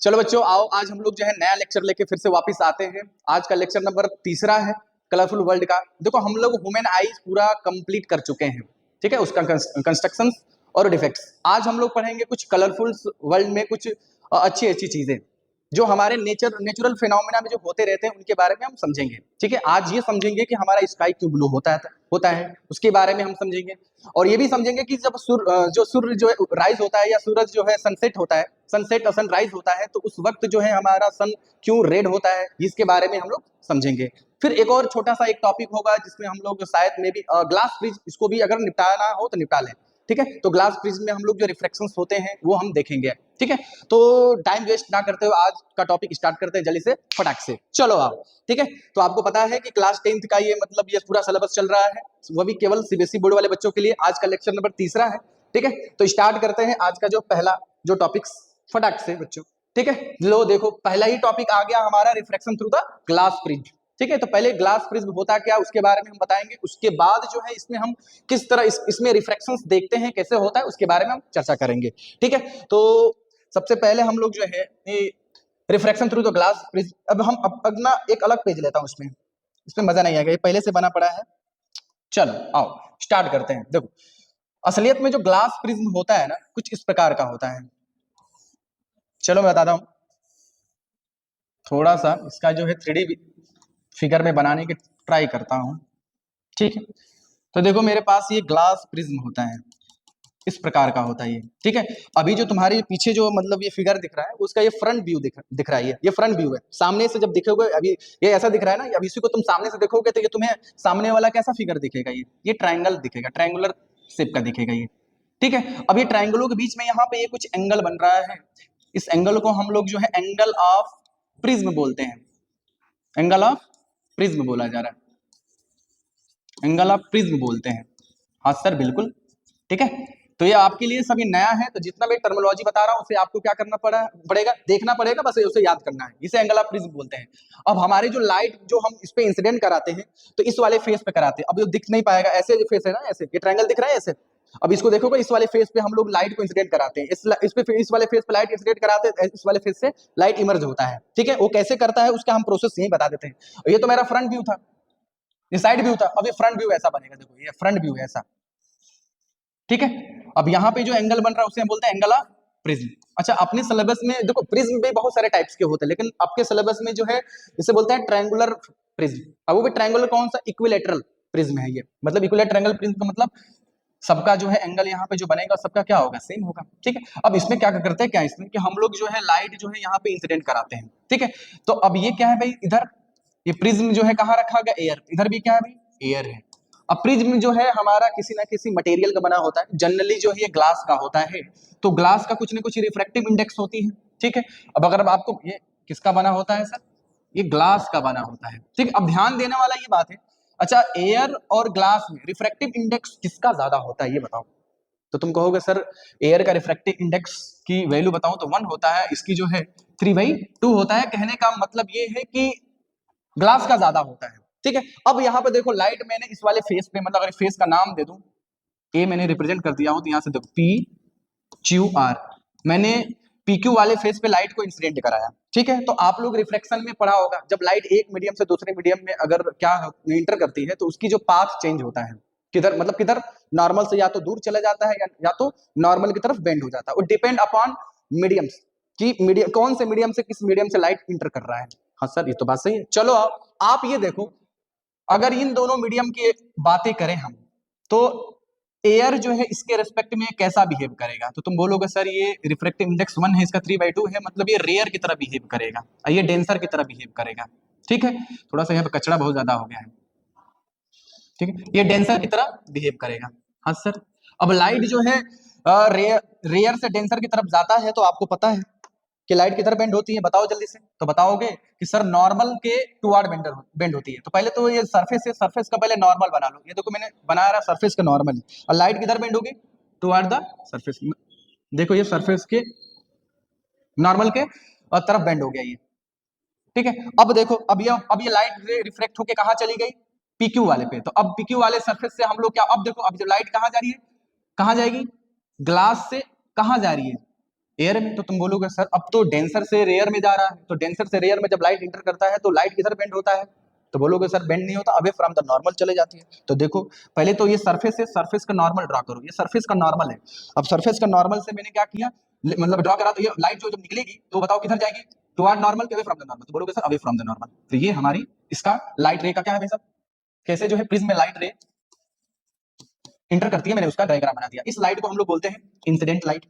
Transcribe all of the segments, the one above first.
चलो बच्चों आओ, आज हम लोग जो है नया लेक्चर लेके फिर से वापस आते हैं। आज का लेक्चर नंबर तीसरा है कलरफुल वर्ल्ड का। देखो हम लोग ह्यूमन आईज पूरा कंप्लीट कर चुके हैं, ठीक है, उसका कंस्ट्रक्शन और डिफेक्ट्स। आज हम लोग पढ़ेंगे कुछ कलरफुल वर्ल्ड में कुछ अच्छी अच्छी चीजें जो हमारे नेचुरल फिनोमेना में जो होते रहते हैं उनके बारे में हम समझेंगे। ठीक है, आज ये समझेंगे कि हमारा स्काई क्यों ब्लू होता है उसके बारे में हम समझेंगे। और ये भी समझेंगे कि जब सूर्य जो है राइज होता है या सूरज जो है सनसेट होता है, सनसेट और सनराइज होता है, तो उस वक्त जो है हमारा सन क्यों रेड होता है, इसके बारे में हम लोग समझेंगे। फिर एक और छोटा सा एक टॉपिक होगा जिसमें हम लोग शायद में भी ग्लास ब्रिज, इसको भी अगर निपटाना हो तो निपटा लें। ठीक है, तो ग्लास ब्रिज में हम लोग जो रिफ्लेक्शंस होते हैं वो हम देखेंगे। ठीक है, तो टाइम वेस्ट ना करते हुए आज का टॉपिक स्टार्ट करते हैं जल्दी से फटाक से। चलो आओ। ठीक है, तो आपको पता है कि क्लास 10th का ये मतलब ये पूरा सिलेबस चल रहा है, वो भी केवल सीबीएसई बोर्ड वाले बच्चों के लिए। आज का लेक्चर नंबर तीसरा है। ठीक है, तो स्टार्ट करते हैं आज का जो पहला जो टॉपिक फटाक से बच्चों। ठीक है, लो देखो पहला ही टॉपिक आ गया हमारा, reflection through the glass prism. ठीक है, तो पहले ग्लास प्रिज्म होता क्या उसके बारे में हम बताएंगे, उसके बाद जो है इसमें हम किस तरह इसमें रिफ्लेक्शंस देखते हैं, कैसे होता है, उसके बारे में हम चर्चा करेंगे। ठीक है, तो सबसे पहले हम लोग जो है reflection through the glass prism. अब हम अपना एक अलग पेज लेता हूं, इसमें मजा नहीं आएगा, ये पहले से बना पड़ा है। चलो आओ स्टार्ट करते हैं। देखो असलियत में जो ग्लास प्रिज्म होता है ना, कुछ इस प्रकार का होता है। चलो मैं बताता हूं, थोड़ा सा इसका जो है 3D फिगर में बनाने की ट्राई करता हूं। ठीक है, तो देखो मेरे पास ये ग्लास प्रिज्म होता है, इस प्रकार का होता है ये। ठीक है, अभी जो तुम्हारे पीछे जो मतलब ये फिगर दिख रहा है उसका ये फ्रंट व्यू दिख रहा है, ये फ्रंट व्यू है। सामने से जब दिखोगे, अभी ये ऐसा दिख रहा है ना, अभी इसी को तुम सामने से देखोगे तो ये तुम्हें सामने वाला कैसा फिगर दिखेगा, ये ट्रायंगल दिखेगा, ट्रायंगुलर शेप का दिखेगा ये। ठीक है, अब ये ट्रायंगलों के बीच में यहाँ पे ये कुछ एंगल बन रहा है, इस एंगल को हम लोग जो है एंगल ऑफ प्रिज्म बोलते हैं, एंगल ऑफ प्रिज्म बोला जा रहा है, एंगल ऑफ प्रिज्म बोलते हैं। हाँ सर बिल्कुल। ठीक है, तो ये आपके लिए सभी नया है, तो जितना भी टर्मिनोलॉजी बता रहा हूं उसे आपको क्या करना पड़ेगा, देखना पड़ेगा, बस उसे याद करना है। इसे एंगल ऑफ प्रिज्म बोलते हैं। अब हमारी जो लाइट जो हम इस पे इंसिडेंट कराते हैं तो इस वाले फेस पे कराते हैं। अब ये दिख नहीं पाएगा, ऐसे जो फेस है ना, ऐसे ये ट्रायंगल दिख रहा है ऐसे। अब इसको देखोगे, इस वाले फेस पे हम लोग लाइट को इंसिडेंट कराते हैं, इस वाले फेस पे लाइट इंसिडेंट कराते हैं, इस वाले फेस से लाइट इमर्ज होता है। ठीक है, वो कैसे करता है उसका हम प्रोसेस यही बता देते हैं। ये तो मेरा फ्रंट व्यू था, ये साइड व्यू था, अब ये फ्रंट व्यू ऐसा बनेगा। देखो ये फ्रंट व्यू है ऐसा। ठीक है, अब यहाँ पे जो एंगल बन रहा है उसे हम बोलते हैं एंगल ऑफ प्रिज्म। अच्छा, अपने सिलेबस में देखो प्रिज्म भी बहुत सारे टाइप्स के होते हैं, लेकिन आपके सिलेबस में जो है इसे बोलते हैं ट्रायंगुलर प्रिज्म। अब वो भी ट्रायंगुलर कौन सा, इक्विलेटरल प्रिज्म है ये। मतलब इक्विलेटरल ट्रायंगल प्रिज्म का मतलब सबका जो है एंगल यहाँ पे जो बनेगा सबका क्या होगा, सेम होगा। ठीक है, अब इसमें क्या करते हैं, क्या इसमें कि हम लोग जो है लाइट जो है यहाँ पे इंसिडेंट कराते हैं। ठीक है, तो अब ये क्या है भाई, इधर ये प्रिज्म जो है कहाँ रखा गया, एयर, इधर भी क्या है भाई, एयर है। अब प्रिज्म जो है हमारा किसी ना किसी मटेरियल का बना होता है, जनरली जो है ये ग्लास का होता है, तो ग्लास का कुछ ना कुछ रिफ्रैक्टिव इंडेक्स होती है। ठीक है, अब अगर आपको ये किसका बना होता है सर, ये ग्लास का बना होता है। ठीक है, अब ध्यान देने वाला ये बात है। अच्छा, एयर और ग्लास में रिफ्रैक्टिव इंडेक्स किसका ज्यादा होता है ये बताओ। तो तुम कहोगे सर एयर का रिफ्रैक्टिव इंडेक्स की वैल्यू बताऊं तो 1 होता है, इसकी जो है 3/2 होता है। कहने का मतलब ये है कि ग्लास का ज्यादा होता है। ठीक है, अब यहाँ पे देखो लाइट मैंने इस वाले फेस पे, मतलब अगर फेस का नाम दे दूं, ए मैंने रिप्रेजेंट कर दिया हूं, तो यहाँ से देखो पी क्यू आर, मैंने पी क्यू वाले फेस पे लाइट को इंसिडेंट कराया। ठीक है, तो आप लोग रिफ्लेक्शन में पढ़ा होगा, जब लाइट एक मीडियम से दूसरे मीडियम में अगर क्या इंटर करती है तो उसकी जो पाथ चेंज होता है, किधर मतलब किधर, नॉर्मल से या तो दूर चला जाता है या तो नॉर्मल की तरफ बेंड हो जाता है। वो डिपेंड अपॉन मीडियम्स कि मीडियम कौन से मीडियम से किस मीडियम से लाइट इंटर कर रहा है। हाँ सर ये तो बात सही है। चलो आप ये देखो, अगर इन दोनों मीडियम की बातें करें हम, तो एयर जो है इसके रेस्पेक्ट में कैसा बिहेव करेगा, तो तुम बोलोगे सर ये रिफ्रैक्टिव इंडेक्स 1 है, इसका 3/2 है, मतलब ये रेयर की तरह बिहेव करेगा, ये डेंसर की तरह बिहेव करेगा। ठीक है, थोड़ा सा यहाँ पे कचरा बहुत ज्यादा हो गया है। ठीक है, ये डेंसर की तरह बिहेव करेगा। हाँ सर, अब लाइट जो है रेयर से डेंसर की तरफ जाता है, तो आपको पता है कि लाइट किधर बेंड होती है, बताओ जल्दी से। तो बताओगे कि सर नॉर्मल के टुवर्ड बेंड होती है। तो पहले तो ये सरफेस है, सरफेस का पहले नॉर्मल बना लो। ये देखो मैंने बनाया रहा सरफेस का नॉर्मल, और लाइट किधर बेंड होगी, टुवर्ड द सरफेस। देखो ये सरफेस के नॉर्मल के तरफ बेंड हो गया ये। ठीक है, अब देखो अब ये लाइट रिफ्लेक्ट होके कहाँ चली गई, पीक्यू वाले पे। तो अब पीक्यू वाले सरफेस से हम लोग क्या, अब देखो अब जो लाइट कहाँ जा रही है, कहाँ जाएगी, ग्लास से कहाँ जा रही है, एयर में, तो तुम बोलोगे सर अब तो डेंसर से रेयर में जा रहा है, तो डेंसर से रेयर में जब लाइट इंटर करता है तो लाइट किधर बेंड होता है, तो बोलोगे सर बेंड नहीं होता, अवे फ्रॉम द नॉर्मल चले जाती है। तो देखो पहले तो ये सरफेस है, सरफेस का नॉर्मल ड्रा करो, ये सरफेस का नॉर्मल है। अब सरफेस का नॉर्मल से मैंने क्या किया, मतलब ड्रा करा, तो ये लाइट जो जब निकलेगी तो बताओ किधर जाएगी, टुवर्ड नॉर्मल के अवे फ्रॉम द नॉर्मल, तो बोलोगे sir away from the normal. तो ये हमारी इसका लाइट रे का क्या है भाई साहब, कैसे जो है प्रिज्म में लाइट रे इंटर करती है, मैंने उसका डायग्राम बना दिया। इस लाइट को हम लोग बोलते हैं इंसिडेंट लाइट,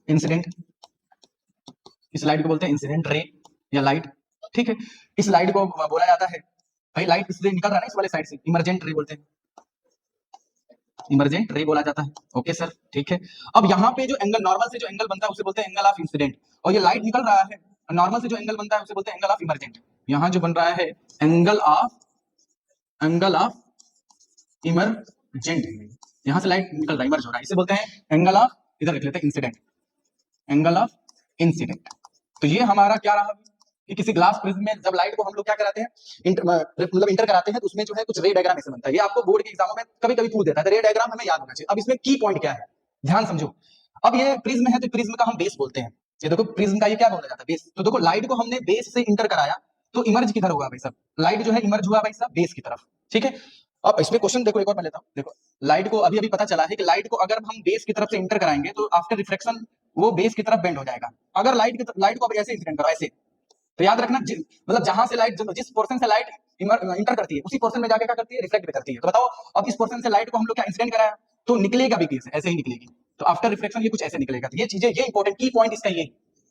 इंसिडेंट, इस लाइट को बोलते हैं इंसिडेंट रे या लाइट, ठीक है। इस लाइट को बोला जाता है, भाई लाइट इससे निकल रहा है ना इस वाले साइड से, इमरजेंट रे बोलते हैं, इमरजेंट रे बोला जाता है। ओके सर, ठीक है। अब यहाँ पे जो एंगल नॉर्मल से जो एंगल बनता है उसे बोलते हैं एंगल ऑफ इंसिडेंट, और ये लाइट निकल रहा है नॉर्मल से जो एंगल बनता है उसे बोलते हैं एंगल ऑफ इमरजेंट। यहाँ जो बन रहा है एंगल ऑफ इमरजेंट, यहाँ से लाइट निकल रहा है, इमर्ज हो रहा है, इसे बोलते हैं एंगल ऑफ, इधर लिख लेते हैं इंसिडेंट, एंगल ऑफ इंसिडेंट। तो ये हमारा क्या रहा कि किसी ग्लास प्रिज्म में जब लाइट को हम लोग क्या कराते हैं, मतलब इंटर कराते हैं, तो उसमें जो है कुछ रे डायग्राम ऐसे बनता है। ये आपको बोर्ड के एग्जामों में कभी कभी पूछ देता है, तो रे डायग्राम हमें याद होना चाहिए। अब इसमें की पॉइंट क्या है, ध्यान समझो। अब ये प्रिज्म है तो प्रिज्म का हम बेस बोलते हैं, ये देखो प्रिज्म का ये क्या बोला जाता है, बेस। तो देखो लाइट को हमने बेस से इंटर कराया तो इमर्ज किधर होगा भाई साहब, लाइट जो है इमर्ज हुआ भाई साहब बेस की तरफ, ठीक है। अब इसमें क्वेश्चन देखो, एक और मैं लेता हूँ, देखो लाइट को अभी अभी पता चला है कि लाइट को अगर हम बेस की तरफ से इंटर कराएंगे तो आफ्टर रिफ्लेक्शन वो बेस की तरफ बेंड हो जाएगा। अगर लाइट को ऐसे इंसिडेंट करो, ऐसे, तो याद रखना मतलब जहां से लाइट, जिस पोर्शन से लाइट इंटर करती है उसी पोर्शन में जाके क्या करती है, रिफ्लेक्ट भी करती है। तो बताओ अब इस पोर्शन से लाइट को हम लोग क्या इंसिडेंट कराया, तो निकलेगा भी कैसे, ऐसे ही निकलेगी। तो आफ्टर रिफ्लेक्शन ये कुछ ऐसे निकलेगा। तो ये चीजें, ये इंपॉर्टेंट की पॉइंट इसका ये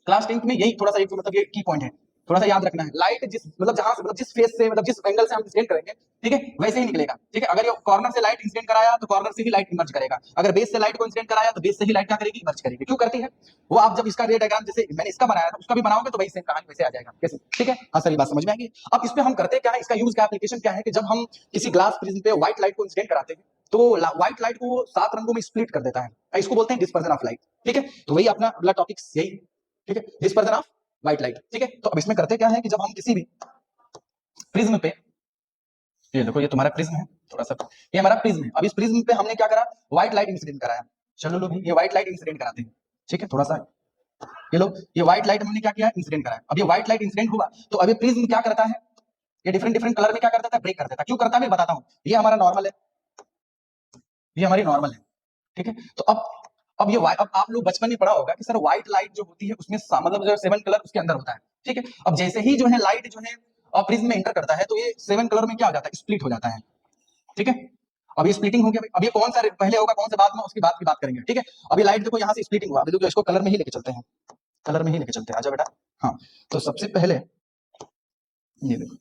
क्लास 10th में यही थोड़ा सा एक मतलब ये की पॉइंट है, थोड़ा सा याद रखना है। लाइट जिस मतलब जहां से मतलब जिस फेस से मतलब जिस एंगल से हम इंसिडेंट करेंगे, ठीक है, वैसे ही निकलेगा, ठीक है। अगर ये कॉर्नर से लाइट इंसिडेंट कराया तो कॉर्नर से ही लाइट इमर्ज करेगा, अगर बेस से लाइट को इंसिडेंट कराया तो बेस से ही लाइट क्या करेगी, इमर्ज करेगी। क्यों करती है वो, आप जब इसका रे डायग्राम जैसे मैंने इसका बनाया था उसका भी बनाओगे तो वही सेम कहानी वैसे आ जाएगा, कैसे, ठीक है। हाँ सर ये बात समझ में आएगी। अब इस पे हम करते क्या है, इसका यूज क्या, एप्लीकेशन क्या है कि जब हम किसी ग्लास प्रिज्म पे व्हाइट लाइट को इंसिडेंट कराते हैं तो व्हाइट लाइट को वो 7 रंगों में स्प्लिट कर देता है, इसको बोलते हैं डिस्पर्जन ऑफ लाइट, ठीक है। तो वही अपना अगला टॉपिक यही, ठीक है, डिस्पर्जन ऑफ व्हाइट लाइट, ठीक है। तो अब इसमें करते क्या है कि जब हम किसी भी प्रिज्म पे, ये देखो ये तुम्हारा प्रिज्म है, थोड़ा सा ये हमारा प्रिज्म है। अब इस प्रिज्म पे हमने क्या करा, व्हाइट लाइट इंसिडेंट कराया। चलो लोग ये व्हाइट लाइट इंसिडेंट कराते हैं, ठीक है, थोड़ा सा ये लोग, ये व्हाइट लाइट हमने क्या किया, इंसिडेंट कराया। अब ये व्हाइट लाइट इंसिडेंट हुआ तो अब ये प्रिज्म क्या करता है, ये डिफरेंट डिफरेंट कलर में क्या कर देता है, ब्रेक कर देता है। क्यों करता है मैं बताता हूँ। ये हमारा नॉर्मल है, ये हमारी नॉर्मल है, ठीक है। तो अब ये अब आप लोग बचपन में पढ़ा होगा कि सर व्हाइट लाइट जो होती है उसमें मतलब जो 7 कलर उसके अंदर होता है, ठीक है। अब जैसे ही जो है लाइट जो है प्रिज्म में एंटर करता है तो ये 7 कलर में क्या हो जाता है, स्प्लिट हो जाता है, ठीक है। अब ये स्प्लिटिंग हो गया भाई। अब ये कौन सा पहले होगा कौन सा बाद में, उसकी बात की बात करेंगे, ठीक है। अभी लाइट देखो यहाँ से स्प्लिटिंग हुआ, अभी देखो इसको कलर में ही लेके चलते हैं, कलर में ही लेके चलते हैं, आजा बेटा। हाँ तो सबसे पहले ये देखो,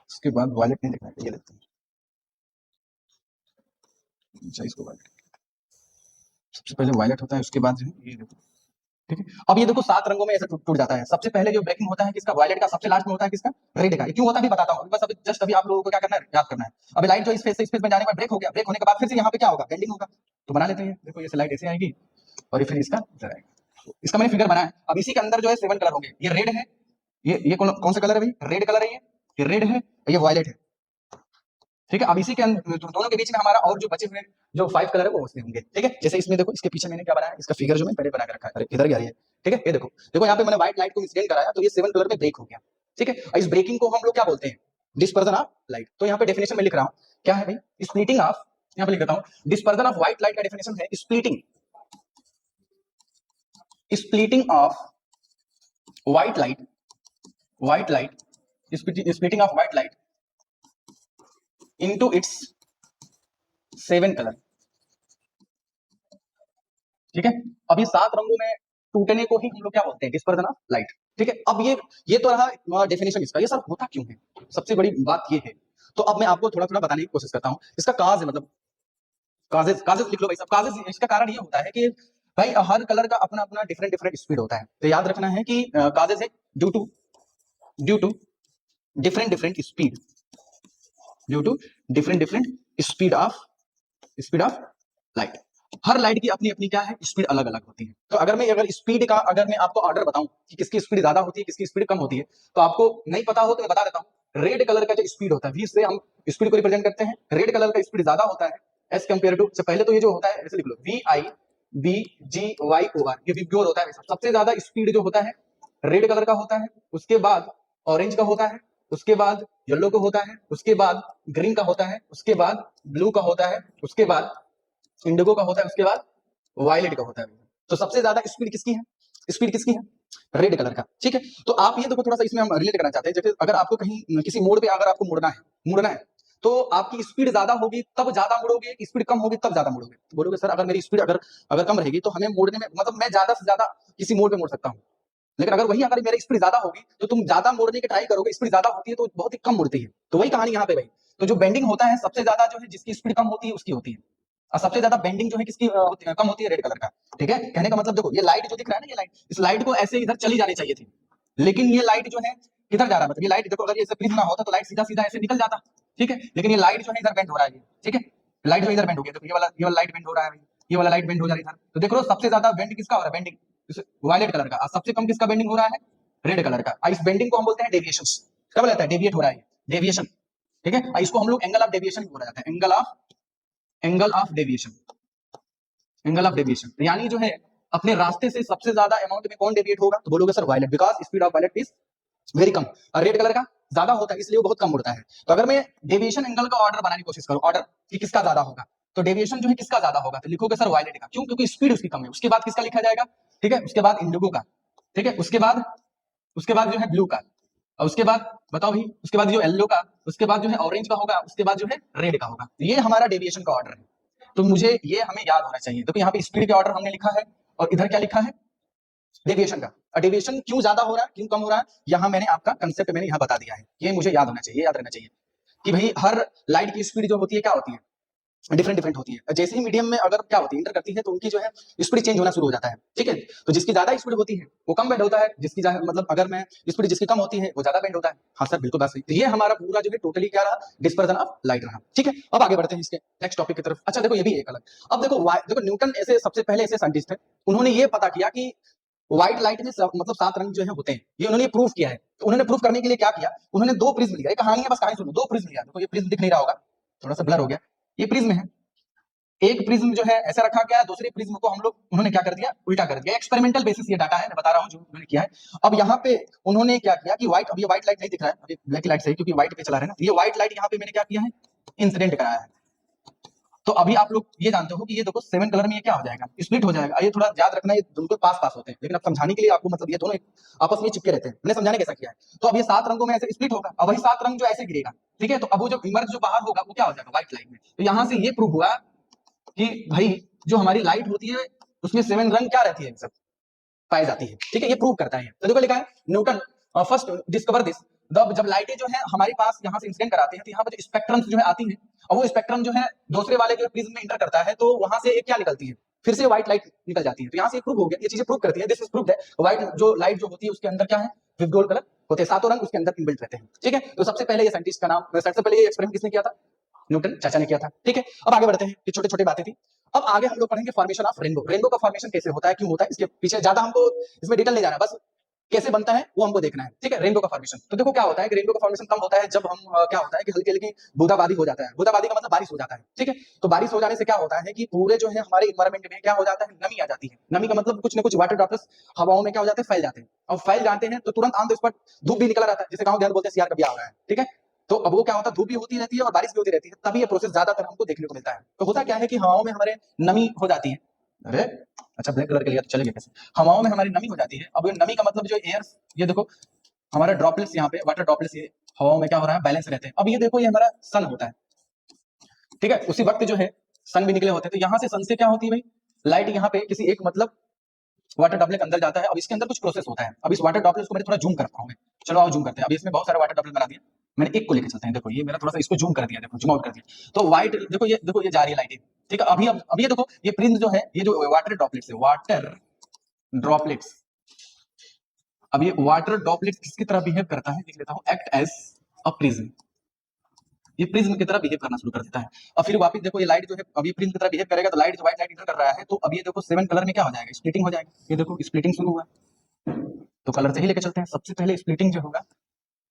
उसके बाद वॉयलेट नहीं देखना है, ये लेते हैं, अच्छा इसको वॉयलेट, सबसे पहले वॉयलेट होता है उसके बाद जो है ये देखो, ठीक है। अब ये देखो 7 रंगों में ऐसे टूट जाता है। सबसे पहले जो ब्रेकिंग होता है किसका, वॉयलेट का, सबसे लास्ट में होता है किसका, रेड का। ये क्यों होता है भी बताता हूँ, बस अभी जस्ट अभी आप लोगों को क्या करना है, याद करना है। अभी लाइट जो इस फेस से इस फेस में जाने के बाद ब्रेक हो गया, ब्रेक होने के बाद फिर से यहाँ पे क्या होगा, बेंडिंग होगा। तो बना लेते हैं, देखो ये लाइट ऐसे आएगी और ये फिर इसका इधर आएगा। इसका मैंने फिगर बनाया। अब इसी के अंदर जो है 7 कलर होंगे, ये रेड है, ये कौन सा कलर है भाई, रेड कलर है, ये रेड है, ये वॉयलेट है, ठीक है। अब इसी के दोनों के बीच में हमारा और जो बचे हुए जो 5 कलर है वो उसमें होंगे, ठीक है। जैसे इसमें देखो, इसके पीछे मैंने क्या बनाया, इसका फिगर जो मैं पहले बना के रखा है, इधर गया है, ठीक है। ये देखो देखो यहाँ पे मैंने व्हाइट लाइट को इंसिडेंट कराया तो ये 7 कलर में ब्रेक हो गया, ठीक है। इस ब्रेकिंग को हम लोग क्या बोलते हैं, डिस्पर्जन ऑफ लाइट। तो यहाँ पे डेफिनेशन में लिख रहा हूँ, क्या है भाई, स्प्लिटिंग ऑफ, यहाँ पे लिख देता हूँ, डिस्पर्जन ऑफ व्हाइट लाइट का डेफिनेशन है splitting, splitting of white light, white light, splitting of white light into its 7 colour, ठीक है। अब ये 7 रंगों में टूटने को ही हम लोग क्या बोलते हैं, डिस्पर्जन ऑफ लाइट, ठीक है। अब ये तो रहा डेफिनेशन इसका। ये सब होता क्यों है, सबसे बड़ी बात ये है। तो अब मैं आपको थोड़ा थोड़ा बताने की कोशिश करता हूँ। इसका काज है, मतलब काजेज, काजेज लिख लो भाई सब। काजेज, इसका कारण ये होता है कि भाई हर कलर का अपना अपना डिफरेंट डिफरेंट स्पीड होता है। तो याद रखना है कि काजेज है due to different different speed, due to different different speed of light. हर लाइट की अपनी अपनी क्या है, स्पीड अलग अलग होती है। तो अगर स्पीड का अगर मैं आपको ऑर्डर बताऊं कि किसकी स्पीड ज्यादा होती है किसकी स्पीड कम होती है, तो आपको नहीं पता हो तो मैं बता देता हूं। रेड कलर का जो स्पीड होता है, वी से हम स्पीड को रिप्रेजेंट करते हैं। रेड कलर का स्पीड ज्यादा होता है एज कंपेयर टू, पहले तो ये जो होता है ऐसे लिख लो, V I B G Y O R, ये विब्ग्योर होता है। सबसे ज्यादा स्पीड जो होता है रेड कलर का होता है, उसके बाद ऑरेंज का होता है, उसके बाद येलो का होता है, उसके बाद ग्रीन का होता है, उसके बाद ब्लू का होता है, उसके बाद इंडिगो का होता है, उसके बाद वायलेट का होता है। तो सबसे ज्यादा स्पीड किसकी है? स्पीड किसकी है? रेड कलर का। ठीक है, तो आप ये देखो, थोड़ा सा इसमें हम रिलेट करना चाहते हैं। जैसे अगर आपको कहीं किसी मोड़ पे अगर आपको मुड़ना है तो आपकी स्पीड ज्यादा होगी तब ज्यादा मुड़ोगे, स्पीड कम होगी तब ज्यादा मुड़ोगे। तो बोलोगे सर अगर मेरी स्पीड अगर अगर कम रहेगी तो हमें मोड़ने में मतलब मैं ज्यादा से ज्यादा किसी मोड़ पे मुड़ सकता हूँ, लेकिन अगर वही अगर मेरी स्पीड ज्यादा होगी तो तुम ज्यादा मोड़ने की ट्राई करोगे, स्पीड ज्यादा होती है तो बहुत ही कम मुड़ती है। तो वही कहानी यहाँ पे भाई। तो जो बेंडिंग होता है सबसे ज्यादा जो है जिसकी स्पीड कम होती है उसकी होती है, और सबसे ज्यादा बेंडिंग जो है किसकी कम होती है? रेड कलर का। ठीक है, कहने का मतलब देखो ये लाइट जो दिख रहा है ना, ये लाइट, इस लाइट को ऐसे इधर चली जानी चाहिए थी, लेकिन ये लाइट जो है किधर जा रहा है? मतलब ये लाइट देखो, अगर ये ऐसे प्रिज्म ना होता तो लाइट सीधा सीधा ऐसे निकल जाता। ठीक है, लेकिन ये लाइट जो है इधर बेंड हो रहा है। ठीक है, लाइट जो इधर बेंड हो गया, देखो ये वाला लाइट बेंड हो रहा है, ये वाला लाइट बेंड हो जा रहा है इधर। तो देखो सबसे ज्यादा बेंड किसका हो रहा है? बेंडिंग वायलेट कलर का। और सबसे कम किसका बेंडिंग हो रहा है? रेड कलर का। और इस बेंडिंग को हम बोलते हैं डेविएशन। क्या बोला जाता है? डेविएट हो रहा है, डेविएशन। ठीक है, और इसको हम लोग एंगल ऑफ डेविएशन बोला जाता है, angle of deviation, angle of deviation. यानी जो है अपने रास्ते से सबसे ज्यादा अमाउंट में कौन डेविएट होगा? तो बोलोगे sir violet, because speed of violet is very कम। और रेड कलर का ज्यादा होता है इसलिए वो बहुत कम उड़ता है। तो अगर मैं डेविएशन एंगल का ऑर्डर बनाने की कोशिश करूं, ऑर्डर कि किसका ज्यादा होगा, तो डेविएशन जो है किसका ज्यादा होगा, तो लिखोगे सर वायलेट का। क्यों? क्योंकि स्पीड उसकी कम है। उसके बाद किसका लिखा जाएगा? ठीक है, उसके बाद इंडिगो का। ठीक है, उसके बाद जो है ब्लू का, और उसके बाद बताओ भाई, उसके बाद जो येलो का, उसके बाद जो है ऑरेंज का होगा, उसके बाद जो है रेड का होगा। ये हमारा डेविएशन का ऑर्डर है। तो मुझे ये हमें याद होना चाहिए। देखो यहाँ पे स्पीड का ऑर्डर हमने लिखा है और इधर क्या लिखा है? डेविएशन का। डेविएशन क्यों ज्यादा हो रहा है, क्यों कम हो रहा है, यहाँ मैंने आपका कंसेप्ट मैंने यहाँ बता दिया है। ये मुझे याद होना चाहिए, याद रहना चाहिए कि भाई हर लाइट की स्पीड जो होती है क्या होती है? डिफरेंट डिफरेंट होती है। जैसे ही मीडियम में अगर क्या होती है, इंटर करती है, तो उनकी जो है स्पीड चेंज होना शुरू हो जाता है। ठीक है, तो जिसकी ज्यादा स्पीड होती है वो कम बेंड होता है, जिसकी मतलब अगर मैं स्पीड जिसकी कम होती है वो ज्यादा बेंड होता है। हाँ सर बिल्कुल बात सही। तो ये हमारा पूरा जो है टोटली क्या रहा? डिस्पर्जन ऑफ लाइट रहा। ठीक है, अब आगे बढ़ते हैं इसके नेक्स्ट टॉपिक की तरफ। अच्छा देखो ये भी एक अलग। अब देखो देखो न्यूटन ऐसे सबसे पहले ऐसे साइंटिस्ट थे, उन्होंने ये पता किया कि व्हाइट लाइट में मतलब 7 रंग जो है होते हैं। ये उन्होंने प्रूव किया है। तो उन्होंने प्रूव करने के लिए क्या किया? उन्होंने 2 प्रिज्म लिया। एक कहानी है, बस कहानी सुनो। 2 प्रिज्म लिया। देखो ये प्रिज्म दिख नहीं रहा होगा, थोड़ा सा ब्लर हो गया। ये प्रिज्म है, एक प्रिज्म जो है ऐसा रखा गया, दूसरे प्रिज्म को हम लोग उन्होंने क्या कर दिया? उल्टा कर दिया। एक्सपेरिमेंटल बेसिस ये डाटा है, मैं बता रहा हूँ जो उन्होंने किया है। अब यहाँ पे उन्होंने क्या किया कि व्हाइट, अब ये व्हाइट लाइट नहीं दिख रहा है, अभी ब्लैक लाइट सही, क्योंकि व्हाइट पे चला रहे हैं ना। ये व्हाइट लाइट यहाँ पे मैंने क्या किया है? इंसिडेंट कराया है। तो अभी आप लोग ये जानते हो कि ये देखो 7 कलर में ये क्या हो जाएगा? स्प्लिट हो जाएगा। ये थोड़ा याद रखना, ये दोनों पास पास होते हैं, लेकिन अब समझाने के लिए आपको मतलब ये दोनों आपस में चिपके रहते हैं। मैंने समझाने कैसा किया है। तो अब ये 7 रंगों में ऐसे स्प्लिट होगा, अब वही 7 रंग जो ऐसे गिरेगा। ठीक है, तो अब वो जो इमर्ज जो बाहर होगा वो क्या हो जाएगा? व्हाइट लाइट में। तो यहाँ से ये प्रूव हुआ कि भाई जो हमारी लाइट होती है उसमें 7 रंग क्या रहती है? सब पाई जाती है। ठीक है, ये प्रूव करता है। तो देखो लिखा है न्यूटन फर्स्ट डिस्कवर दिस। जब लाइटें जो है हमारे पास यहाँ से इंसिडेंट कराते हैं तो यहाँ पर जो स्पेक्ट्रम्स जो है आती हैं, और वो स्पेक्ट्रम जो है दूसरे वाले जो प्रिज्म में इंटर करता है, तो वहां से एक क्या निकलती है? फिर से व्हाइट लाइट निकल जाती है। तो यहाँ से प्रूव हो गया, ये चीजें प्रूव करती है। This is prove that white जो लाइट जो होती है उसके अंदर क्या है? विद गोल्ड कलर होते हैं, 7 रंग उसके अंदर इनबिल्ट रहते हैं। ठीक है, तो सबसे पहले ये साइंटिस्ट का नाम, सबसे पहले ये एक्सपेरिमेंट किसने किया था? न्यूटन चाचा ने किया था। ठीक है, अब आगे बढ़ते हैं। ये छोटे छोटे बातें थी। अब आगे हम लोग पढ़ेंगे फॉर्मेशन ऑफ रेनबो। रेनबो का फॉर्मेशन कैसे होता है, क्यों होता है, इसके पीछे ज्यादा हमको इसमें डिटेल नहीं जाना, बस कैसे बनता है वो हमको देखना है। ठीक है, रेनबो का फॉर्मेशन। तो देखो क्या होता है कि रेनबो का फॉर्मेशन कम होता है जब हम क्या होता है कि हल्की हल्की बूंदाबांदी हो जाता है। बूंदाबांदी का मतलब बारिश हो जाता है। ठीक है, तो बारिश हो जाने से क्या होता है कि पूरे जो है हमारे इन्वायरमेंट में क्या हो जाता है? नमी आ जाती है। नमी का मतलब कुछ ना कुछ वाटर ड्रॉप्स हवाओं में क्या हो जाते हैं? फैल जाते हैं। और फैल जाते हैं तो तुरंत ऑन द स्पॉट धूप भी निकल आता है, जिसे गाँव देहात बोलते हैं सियार का ब्याह हो रहा है। ठीक है, तो अब वो क्या होता है? धूप भी होती रहती है और बारिश भी होती रहती है, तभी ये प्रोसेस ज्यादातर हमको देखने को मिलता है। तो होता क्या है कि हवाओं में हमारे नमी हो जाती है। अरे अच्छा, ब्लैक कलर के लिए तो चलेगा कैसे? हवाओं में हमारी नमी हो जाती है। अब ये नमी का मतलब जो एयर, ये देखो हमारा ड्रॉपलेट्स यहाँ पे वाटर ड्रॉपलेट्स ये हवाओं में क्या हो रहा है? बैलेंस रहते हैं। अब ये देखो ये हमारा सन होता है। ठीक है, उसी वक्त जो है सन भी निकले होते हैं। तो यहाँ से सन से क्या होती है भाई? लाइट यहाँ पे किसी एक मतलब वाटर ड्रॉपलेट अंदर जाता है। अब इसके अंदर कुछ प्रोसेस होता है। अब इस वाटर ड्रॉपलेट्स को मैं थोड़ा जूम करता हूँ। चलो आओ जूम करते हैं। अब इसमें बहुत सारे वाटर ड्रॉपलेट बना दिए, मैंने एक को लेकर चलते हैं। देखो ये मेरा थोड़ा सा इसको जूम कर दिया, देखो जूम आउट कर दिया। तो व्हाइट देखो ये जा रही है लाइट। ठीक है, अब ये देखो ये प्रिज्म जो है, ये जो वाटर ड्रॉपलेट्स है, वाटर ड्रॉपलेट्स, अब ये वाटर ड्रॉपलेट्स किसकी तरह बिहेव करता है? लिख लेता हूं, एक्ट एज अ प्रिज्म। ये प्रिज्म की तरह बिहेव करना शुरू कर देता है। और फिर वापस देखो ये लाइट जो है, अब ये प्रिज्म की तरह बिहेव करेगा तो लाइट जो व्हाइट लाइट इंटर कर रहा है, तो अब ये देखो 7 कलर में क्या हो जाएगा? स्प्लिटिंग हो जाएगा। ये देखो स्प्लिटिंग शुरू हुआ। तो कलर से ही लेकर चलते हैं। सबसे पहले स्प्लिटिंग जो होगा,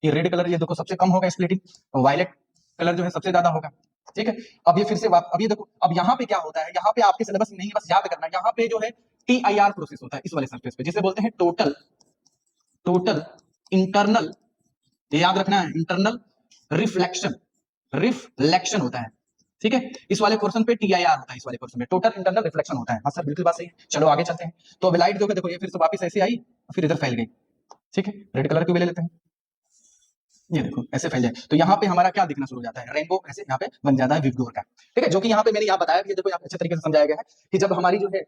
ये रेड कलर, ये देखो सबसे कम होगा स्प्लिटिंग, वायलेट कलर जो है सबसे ज्यादा होगा। ठीक है। अब ये फिर से अब ये देखो, अब यहाँ पे क्या होता है, यहाँ पे आपके सिलेबस में नहीं है, बस याद करना, यहाँ पे जो है TIR प्रोसेस होता है इस वाले सरफेस पे, जिसे बोलते हैं टोटल इंटरनल, ये याद रखना है, इंटरनल रिफ्लेक्शन होता है। ठीक है, इस वाले पोर्शन पे TIR होता है, इस वाले पोर्शन में टोटल इंटरनल रिफ्लेक्शन होता है। हाँ सर बिल्कुल बात सही है। चलो आगे चलते हैं। तो अब लाइट जो है देखो, ये फिर से वापस ऐसे आई, फिर इधर फैल गई। ठीक है, रेड कलर की भी ले लेते हैं, ये देखो ऐसे फैल जाए। तो यहाँ पे हमारा क्या दिखना शुरू हो जाता है, रेनबो ऐसे यहाँ पे बन जाता है विबग्योर का। ठीक है, जो कि यहाँ पे मैंने यहाँ बताया, ये देखो यहाँ पे अच्छे तरीके से समझाया गया है कि जब हमारी जो है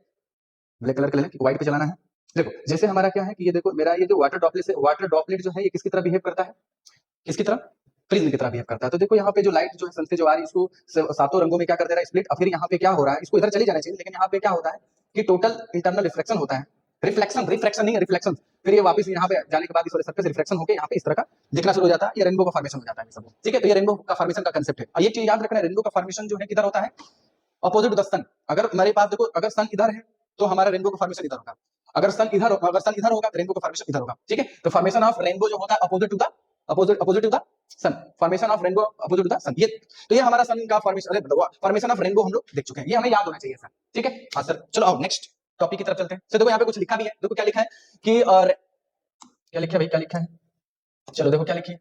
ब्लैक कलर के व्हाइट पे चलाना है। देखो जैसे हमारा क्या है कि ये देखो मेरा ये जो वाटर ड्रॉपलेट है, वाटर ड्रॉपलेट जो है ये किसकी तरह बिहेव करता है, किसकी तरह, प्रिज्म की तरह बिहेव करता है। तो देखो यहाँ पे जो लाइट जो है सन से जो आ रही है, इसको सातों रंगों में क्या कर दे रहा है, स्प्लिट। और फिर यहाँ पे क्या हो रहा है, इसको इधर चली जाना चाहिए, लेकिन यहाँ पे क्या होता है कि टोटल इंटरनल रिफ्लेक्शन होता है, रिफ्लेक्शन नहीं है, रिफ्लेक्शन। फिर ये वापस यहाँ पे जाने के बाद इस वाले सरफेस रिफ्लेक्शन होकर यहाँ पे इस तरह का दिखना शुरू हो जाता है, ये रेनबो का फॉर्मेशन हो जाता है सब। ठीक है, तो ये रेनबो का फॉर्मेशन का कंसेप्ट है। और ये चीज याद रखना, रेनबो का फॉर्मेशन जो है किधर होता है, अपोजिट टू द सन। अगर मेरे पास देखो, अगर सन इधर है तो हमारा रेनबो का फॉर्मेशन इधर होगा, अगर सन इधर होगा तो रेनबो का फॉर्मेशन इधर होगा। ठीक है, तो फॉर्मेशन ऑफ रेनबो जो होता है opposite to the sun, formation of rainbow opposite to the sun. ये तो ये हमारा सन का फॉर्मेशन, फॉर्मेशन ऑफ रेनबो हम लोग देख चुके हैं, ये हमें याद होना चाहिए सर। ठीक है, हाँ सर। चलो आओ नेक्स्ट टॉपिक की तरफ चलते हैं। तो देखो यहाँ पे कुछ लिखा भी है, देखो क्या लिखा है कि क्या लिखा है भाई, क्या लिखा है, चलो देखो क्या लिखा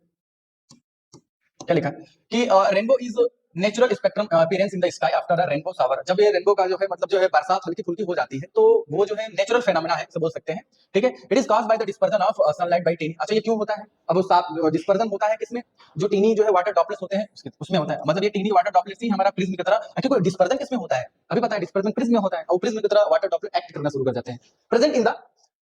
है कि rainbow is natural spectrum appearance in the sky after a rainbow shower. जब ये रेनबो का जो है मतलब जो है बरसात हल्की फुल्की हो जाती है, तो वो जो है नेचुरल फेनोमेना है, बोल सकते हैं। ठीक है, it is caused by the dispersion of sunlight by tiny. अच्छा ये क्यों होता है, अब वो डिस्पर्जन होता है किसमें, जो टीनी जो है वाटर ड्रॉपलेट्स होते हैं उसमें होता है। मतलब ये टीनी वाटर ड्रॉपलेट्स ही हमारा प्रिज्म की तरह, क्योंकि डिस्पर्जन किसमें होता है अभी पता है, डिस्पर्जन प्रिज्म में होता है, और प्रिज्म की तरह वाटर ड्रॉपलेट एक्ट करना शुरू कर जाते हैं, present in the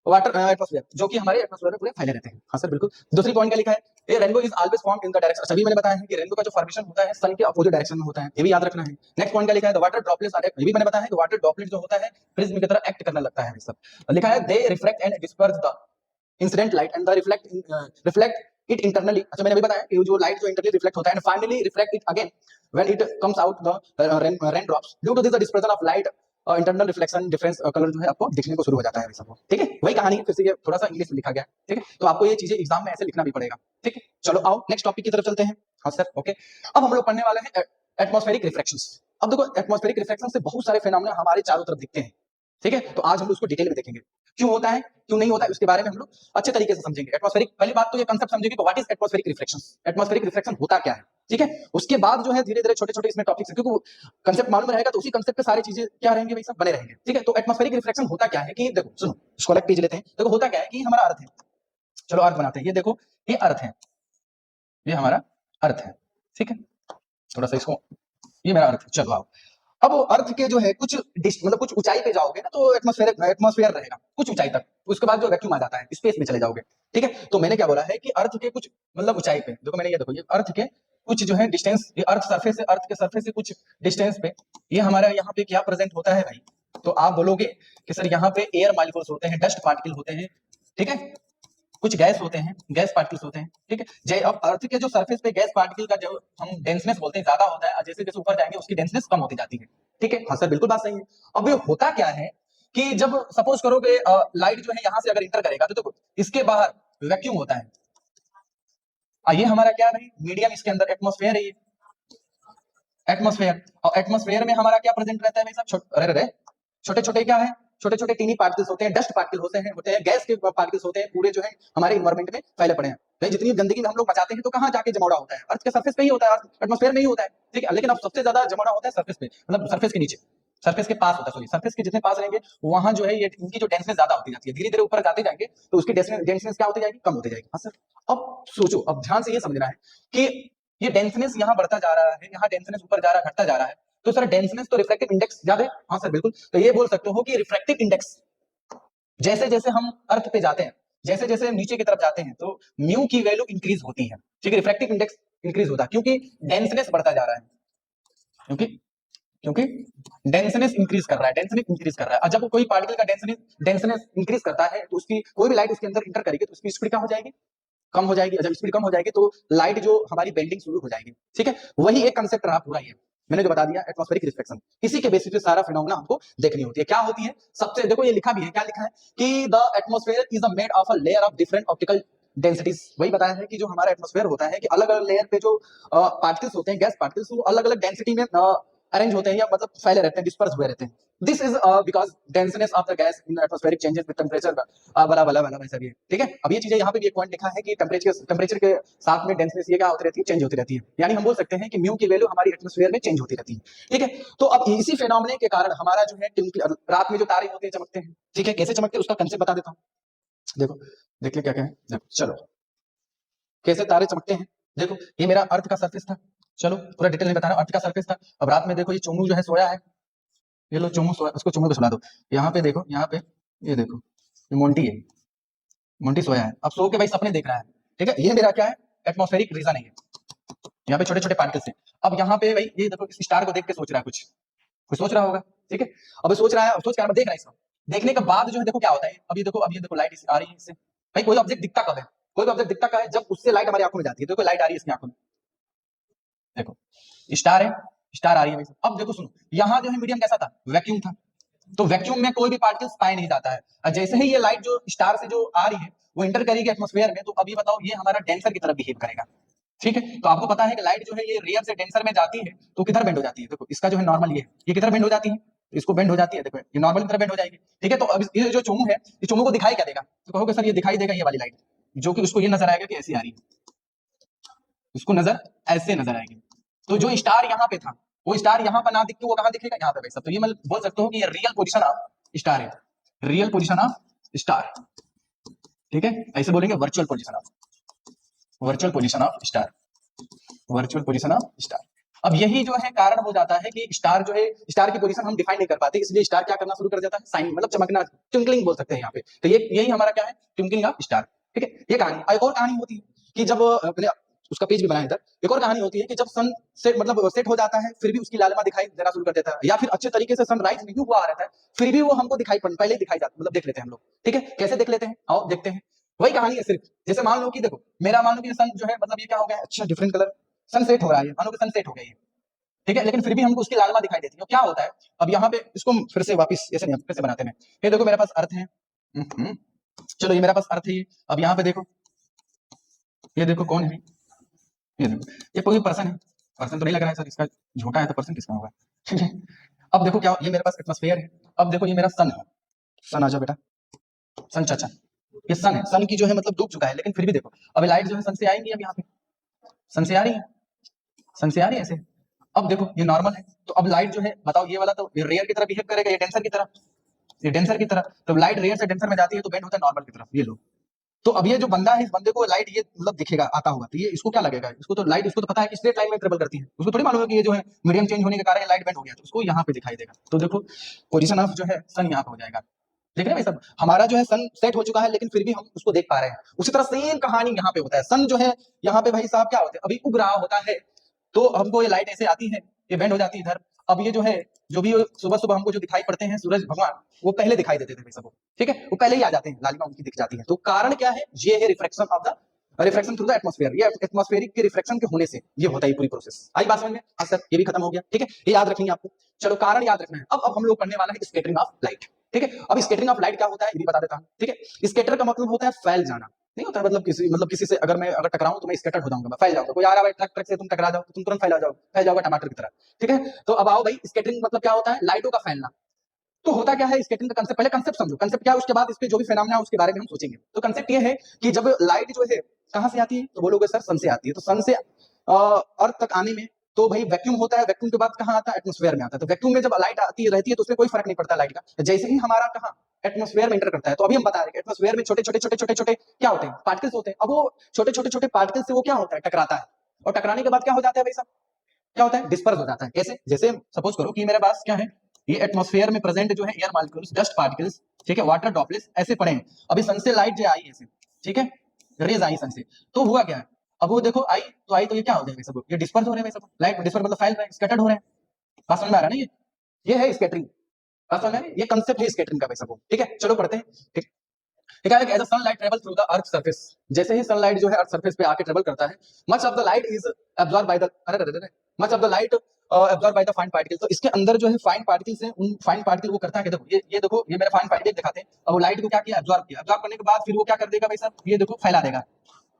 water atmosphere, जो कि हमारे एटमॉस्फेयर में पूरे फैले रहते हैं। हाँ सर बिल्कुल। दूसरी पॉइंट क्या लिखा है, ये rainbow is always formed in the direction. सभी मैंने बताया है कि रेनबो का जो फॉर्मेशन होता है सन के अपोजिट डायरेक्शन में होता है, ये भी याद रखना है। नेक्स्ट पॉइंट क्या लिखा है, द वाटर ड्रॉपलेट्स आर, ये भी मैंने बताया है कि वाटर ड्रॉपलेट जो होता है प्रिज्म की तरह एक्ट करने लगता है। सब लिखा है, दे reflect and disperse the incident light and the reflect it internally. अच्छा मैंने अभी बताया कि जो लाइट जो इंटरनली रिफ्लेक्ट होता है and finally reflect it again when it comes out the rain drops. Due to this the dispersion of light internal reflection difference colour जो है आपको दिखने को शुरू हो जाता है सब। ठीक है, वही कहानी है, फिर से ये थोड़ा सा इंग्लिश में लिखा गया है। ठीक है, तो आपको ये चीजें एग्जाम में ऐसे लिखना भी पड़ेगा। ठीक है, चलो आओ नेक्स्ट टॉपिक की तरफ चलते हैं। हाँ सर ओके, अब हम लोग पढ़ने वाले हैं एटमॉस्फेरिक रिफ्लेक्शंस। अब देखो एटमॉस्फेरिक रिफ्लेक्शन से बहुत सारे फिनोमेना हमारे चारों तरफ दिखते हैं। ठीक है, तो आज हम लोग उसको डिटेल में देखेंगे, क्यों होता है क्यों नहीं होता है, उसके बारे में हम लोग अच्छे तरीके से समझेंगे। एटमॉस्फेरिक, पहली बात तो ये कंसेप्ट समझेंगे कि what is atmospheric reflections, atmospheric reflection होता क्या है। ठीक है, उसके बाद जो है धीरे धीरे छोटे छोटे इसमें टॉपिक्स हैं, क्योंकि कंसेप्ट मालूम रहेगा तो उसी कंसेप्ट पे सारी चीजें क्या रहेंगे भाई सब बने रहेंगे। ठीक है, तो एटमॉस्फेरिक रिफ्लेक्शन होता क्या है कि देखो सुनो, इसको अलग पेज लेते हैं। देखो होता क्या है कि हमारा अर्थ है, चलो अर्थ बनाते हैं। ये देखो ये अर्थ है, ये हमारा अर्थ है। ठीक है, थोड़ा सा इसको, ये मेरा अर्थ है। चलो आओ, अब अर्थ के जो है कुछ मतलब कुछ ऊंचाई पे जाओगे ना तो एटमॉस्फेयर रहेगा कुछ ऊंचाई तक, उसके बाद जो वैक्यूम आ जाता है, स्पेस में चले जाओगे। ठीक है, तो मैंने क्या बोला है कि अर्थ के कुछ मतलब ऊंचाई पे, देखो मैंने ये देखो ये अर्थ के कुछ जो है डिस्टेंस, ये अर्थ के सरफेस से कुछ डिस्टेंस पे ये हमारा यहाँ पे क्या प्रेजेंट होता है भाई, तो आप बोलोगे कि सर यहाँ पे एयर मॉलिक्यूल्स होते हैं, डस्ट पार्टिकल होते हैं। ठीक है, कुछ गैस होते हैं, गैस पार्टिकल्स होते हैं। ठीक है, अब अर्थ के जो सरफेस पे गैस पार्टिकल का जो हम डेंसनेस बोलते हैं ज्यादा होता है, जैसे जैसे ऊपर जाएंगे उसकी डेंसनेस कम होती जाती है। ठीक है, हाँ सर बिल्कुल बात सही है। अब ये होता क्या है कि जब सपोज करो कि लाइट जो है यहाँ से अगर इंटर करेगा तो देखो इसके बाहर वैक्यूम होता है, ये हमारा क्या है मीडियम, इसके अंदर एटमॉस्फेयर है, ये एटमॉस्फेयर। और एटमॉस्फेयर में हमारा क्या प्रेजेंट रहता है भाई साहब, छोटे छोटे क्या है, छोटे छोटे टीनी पार्टिकल्स होते हैं, डस्ट पार्टिकल होते हैं, गैस के पार्टिकल्स होते हैं, पूरे जो है हमारे इन्वायरमेंट में फैले पड़े हैं। तो जितनी गंदगी में हम लोग बचाते हैं तो कहाँ जाके जमावड़ा होता है, अर्थ के सरफेस पे ही होता है, एटमॉस्फेयर में ही होता है। ठीक है, लेकिन अब सबसे ज्यादा जमावड़ा होता है सरफेस पे, मतलब सरफेस के नीचे, सरफेस के पास होता है, सॉरी सरफेस के जितने पास रहेंगे वहां जो है ये इनकी जो डेंसनेस ज्यादा होती जाती है, धीरे धीरे ऊपर जाते जाएंगे तो उसकी डेंसनेस क्या होती जाएगी, कम होती जाएगी। हाँ सर, अब सोचो, अब ध्यान से ये समझना है कि ये डेंसनेस यहाँ बढ़ता जा रहा है, यहाँ डेंसनेस ऊपर जा रहा है, घटता जा रहा है, तो सर डेंसनेस तो रिफ्रैक्टिव इंडेक्स याद है। हाँ सर बिल्कुल, तो ये बोल सकते हो कि रिफ्रैक्टिव इंडेक्स जैसे जैसे हम अर्थ पे जाते हैं, जैसे जैसे हम नीचे की तरफ जाते हैं तो म्यू की वैल्यू इंक्रीज होती है। ठीक है, रिफ्रैक्टिव इंडेक्स इंक्रीज होता है क्योंकि डेंसनेस बढ़ता जा रहा है, क्योंकि क्योंकि डेंसनेस इंक्रीज कर रहा है, डेंसनेस इंक्रीज कर रहा है। और जब कोई पार्टिकल का डेंसनेस इंक्रीज करता है तो उसकी कोई भी लाइट उसके अंदर इंटर करेगी तो उसकी स्पीड क्या हो जाएगी, कम हो जाएगी। जब स्पीड कम हो जाएगी तो लाइट जो हमारी बेंडिंग शुरू हो जाएगी। ठीक है, वही एक कंसेप्ट रहा पूरा, ये मैंने जो बता दिया एटमॉस्फेरिक रिफ्लेक्शन, इसी के बेसिस पे सारा फिनोमेना हमको देखनी होती है। क्या होती है सबसे, देखो ये लिखा भी है, क्या लिखा है कि the atmosphere is made of a layer of different optical densities वही बताया है कि जो हमारा एटमॉस्फेयर होता है कि अलग अलग लेयर पे जो पार्टिकल्स होते हैं, गैस पार्टिकल्स, वो अलग अलग डेंसिटी में अरेंज होते हैं या मतलब फैले रहते हैं, डिस्पर्स हुए रहते हैं। This is because denseness of the gas in atmospheric changes with temperature, blah blah बला वैसा भी है, ठीक है। अब ये चीजें यहाँ पे भी एक पॉइंट लिखा है कि टेम्परेचर के साथ में डेंसनेस ये क्या होती रहती है, चेंज होती रहती है। यानी हम बोल सकते हैं कि म्यू की वैल्यू हमारी एटमॉस्फेयर में चेंज होती रहती है, ठीक है। तो अब इसी फेनोमेना के कारण हमारा जो है रात में जो तारे होते हैं चमकते हैं, ठीक है। कैसे चमकते हैं उसका कंसेप्ट बता देता हूँ, देखो देख ले क्या क्या है, देखो चलो कैसे तारे चमकते हैं। देखो ये मेरा अर्थ का सरफेस था, चलो पूरा डिटेल में बता रहा हूँ, अर्थ का सरफेस था। अब रात में देखो ये चोमू जो है सोया है, ये लो चोमू सोया, उसको चोमू को सुला दो। यहाँ पे देखो, यहाँ पे ये देखो, ये मोंटी है, मोंटी सोया है। अब सो के भाई सपने देख रहा है, ठीक है। ये मेरा क्या है, एटमॉस्फेरिक रीजन है। यहाँ पे छोटे छोटे पार्टिकल्स हैं। अब यहाँ पे भाई ये देखो, इस स्टार को देख के सोच रहा है, कुछ कुछ सोच रहा होगा, ठीक है। अब सोच रहा है, सोच कर देख रहा है इसको, देखने के बाद जो है देखो क्या होता है। अब ये देखो लाइट आ रही है इससे। भाई कोई ऑब्जेक्ट दिखता कब है, कोई ऑब्जेक्ट दिखता कब है, जब उससे लाइट हमारी आंखों में जाती है। देखो लाइट आ रही है इसकी आंखों में, देखो स्टार है, स्टार आ रही है भाई। अब देखो सुनो, यहाँ जो है मीडियम कैसा था, वैक्यूम था। तो वैक्यूम में कोई भी पार्टिकल्स पाए नहीं जाता है। और जैसे ही ये लाइट जो स्टार से जो आ रही है वो इंटर करेगी एटमॉस्फेयर में, तो अभी बताओ ये हमारा डेंसर की तरफ बिहेव करेगा, ठीक है। तो आपको पता है कि लाइट जो है ये रेयर से डेंसर में जाती है तो किधर बेंड हो जाती है। देखो इसका जो है नॉर्मल ये किधर बेंड हो जाती है, तो इसको बेंड हो जाती है, देखो ये नॉर्मल की तरफ बेंड हो जाएगी, ठीक है। तो अब ये जो चोमू है, ये चोमू को दिखाई क्या देगा, तो कहोगे सर ये दिखाई देगा ये वाली लाइट, जो कि उसको ये नजर आएगा कि ऐसी आ रही है, उसको नजर ऐसे नजर आएगी। तो जो स्टार यहाँ पे था, वो स्टार यहाँ पर ना दिख के वो कहाँ दिखेगा, यहाँ पे भाई सब। तो ये मैं बोल सकता हूँ कि ये रियल पोजीशन ऑफ स्टार है, रियल पोजीशन ऑफ स्टार, ठीक है। ऐसे बोलेंगे virtual position of star, virtual position of star. अब यही जो है कारण हो जाता है कि स्टार जो है, स्टार की पोजीशन हम डिफाइन नहीं कर पाते, इसलिए स्टार क्या करना शुरू कर देता है, साइन मतलब चमकना, ट्विंकलिंग बोल सकते हैं यहाँ पे। तो ये यही हमारा क्या है, ट्विंकलिंग ऑफ स्टार, ठीक है। ये कहानी। एक और कहानी होती है कि जब मैंने उसका पेज भी बनाया इधर, एक और कहानी होती है कि जब सन सेट मतलब सेट हो जाता है फिर भी उसकी लालिमा दिखाई देना शुरू कर देता है, या फिर अच्छे तरीके से सनराइज नहीं हुआ आ रहता है फिर भी वो हमको दिखाई पहले दिखाई जाता, मतलब देख लेते हैं हम लोग, ठीक है। कैसे देख लेते हैं, आओ देखते हैं। वही कहानी है सिर्फ, जैसे मान लो कि देखो मेरा मान लो कि सन जो है मतलब ये क्या हो गया, अच्छा डिफरेंट कलर, सनसेट हो रहा है, मान लो कि सनसेट हो गया है, ठीक है। लेकिन फिर भी हमको उसकी लालिमा दिखाई देती है। क्या होता है, अब यहाँ पे इसको फिर से वापस ऐसे नहीं, फिर से बनाते हैं। ये देखो मेरे पास अर्थ है, चलो ये मेरे पास अर्थ है ये। अब यहाँ पे देखो, ये देखो कौन है, ये देखो ये कोई पर्सन है, पर्सन तो नहीं लग रहा है सर, इसका झूठा है तो पर्सन किसका होगा, ठीक है। अब देखो क्या, ये मेरे पास एटमॉस्फेयर है। अब देखो ये मेरा सन है, सन आ जाओ बेटा, सन चाचा, ये सन है, सन की जो है मतलब डूब चुका है, लेकिन फिर भी देखो अब लाइट जो है सन से आएंगी, अब यहाँ पे सन से आ रही है, सन से आ रही है ऐसे। अब देखो ये नॉर्मल है, तो अब लाइट जो है बताओ ये वाला तो ये रेयर की तरफ बिहेव करेगा, ये डेंसर की तरफ, ये डेंसर की तरफ। तो लाइट रेयर से डेंसर में जाती है तो बेंड होता है नॉर्मल की तरफ, ये लो। तो अब ये जो बंदा है, इस बंदे को लाइट ये मतलब दिखेगा आता होगा, तो ये इसको क्या लगेगा, इसको तो लाइट, इसको तो पता है कि स्ट्रेट लाइन में ट्रेवल करती है, उसको थोड़ी मालूम है कि ये जो है मीडियम चेंज होने के कारण लाइट बेंड हो गया, तो उसको यहाँ पे दिखाई देगा। तो देखो पोजीशन ऑफ जो है सन यहाँ पे हो जाएगा, देख रहे हैं भाई सब, हमारा जो है सन सेट हो चुका है लेकिन फिर भी हम उसको देख पा रहे हैं। उसी तरह सेम कहानी यहाँ पे होता है, सन जो है यहाँ पे भाई साहब क्या होता है, अभी उग रहा होता है, तो हमको ये लाइट ऐसे आती है, ये बेंड हो जाती है इधर। अब ये जो है जो भी सुबह सुबह हमको जो दिखाई पड़ते हैं सूरज भगवान, वो पहले दिखाई देते थे भाई सबको, ठीक है, वो पहले ही आ जाते हैं, लालिमा उनकी दिख जाती है। तो कारण क्या है, ये है refraction of the refraction through the atmosphere, ये एटमॉस्फेरिक के रिफ्रैक्शन के होने से ये होता है पूरी प्रोसेस। आई बात समझ में, हाँ सर ये भी खत्म हो गया, ठीक है, ये याद रखेंगे आपको। चलो कारण याद रखना है। अब हम लोग पढ़ने वाला है स्कैटरिंग ऑफ लाइट, ठीक है। अब स्कैटरिंग ऑफ लाइट क्या होता है ये भी बता देता हूं, ठीक है। स्कैटर का मतलब होता है फैल जाना, नहीं होता है मतलब किसी से अगर मैं टकराऊं तो मैं स्कैटर हो जाऊंगा, मैं फैल जाऊंगा। कोई आ रहा है ट्रक से, तुम टकरा जाओ तो तुम तुरंत फैल जाओगे टमाटर की तरह, ठीक है। तो अब आओ भाई, स्कैटरिंग मतलब क्या होता है, लाइटों का फैलना। तो होता क्या है स्कैटरिंग का कंसेप्ट, पहले कंसेप्ट समझो, कंसेप्ट क्या है, उसके बाद इसके जो भी फिनोमेना है उसके बारे में हम सोचेंगे। तो कंसेप्ट ये है कि जब लाइट जो है कहां से आती है, तो बोलोगे सर सन से आती है, तो सन से अर्थ तक आने में तो भाई वैक्यूम होता है, वैक्यूम के बाद कहां आता है, एटमॉस्फेयर में आता है। तो वैक्यूम में जब लाइट आती रहती है तो उसमें कोई फर्क नहीं पड़ता लाइट का, तो जैसे ही हमारा कहां एटमॉस्फेयर में इंटर करता है, तो अभी हम बता रहे हैं एटमॉस्फेयर में छोटे छोटे छोटे छोटे छोटे क्या होते हैं, पार्टिकल्स होते हैं। अब वो छोटे छोटे छोटे पार्टिकल्स से वो क्या होता है, टकराता है, और टकराने के बाद क्या हो जाता है भाई साहब, क्या होता है, डिस्पर्स हो जाता है। कैसे, जैसे सपोज करो कि मेरे पास क्या है, ये एटमॉस्फेयर में प्रेजेंट जो है एयर मॉलिक्यूल्स, डस्ट पार्टिकल्स, ठीक है, वाटर ड्रॉपलेट्स ऐसे पड़े हैं। अभी सन से लाइट जो आई ऐसे, ठीक है, रेज आई सन से, तो हुआ क्या है, अब वो देखो आई, तो ये क्या हो जाएगा सब, ये डिस्पर्स हो रहे हैं सब, लाइट डिस्पर्स मतलब फैल रहे हैं, स्कैटर्ड हो रहे हैं। बात समझ में आ रहा है ना, ये है स्कैटरिंग, बात समझ में आ रही है? ये कंसेप्ट है स्कैटरिंग का भाई सब, ठीक है। चलो पढ़ते हैं, ठीक। क्या है कि as a sunlight travel through the earth surface, जैसे ही सनलाइट जो है अर्थ सरफेस पे आके ट्रेवल करता है, much of the light is absorb by the, अरे much of the light absorb by the fine particle. तो इसके अंदर जो है फाइन पार्टिकल्स हैं, उन फाइन पार्टिकल वो करता है कि देखो ये देखो, ये मेरा फाइन पार्टिकल दिखाते हैं, और वो लाइट को क्या किया, एब्जॉर्ब किया। एब्जॉर्ब करने के बाद फिर वो क्या कर देगा भाई साहब, ये देखो फैला देगा,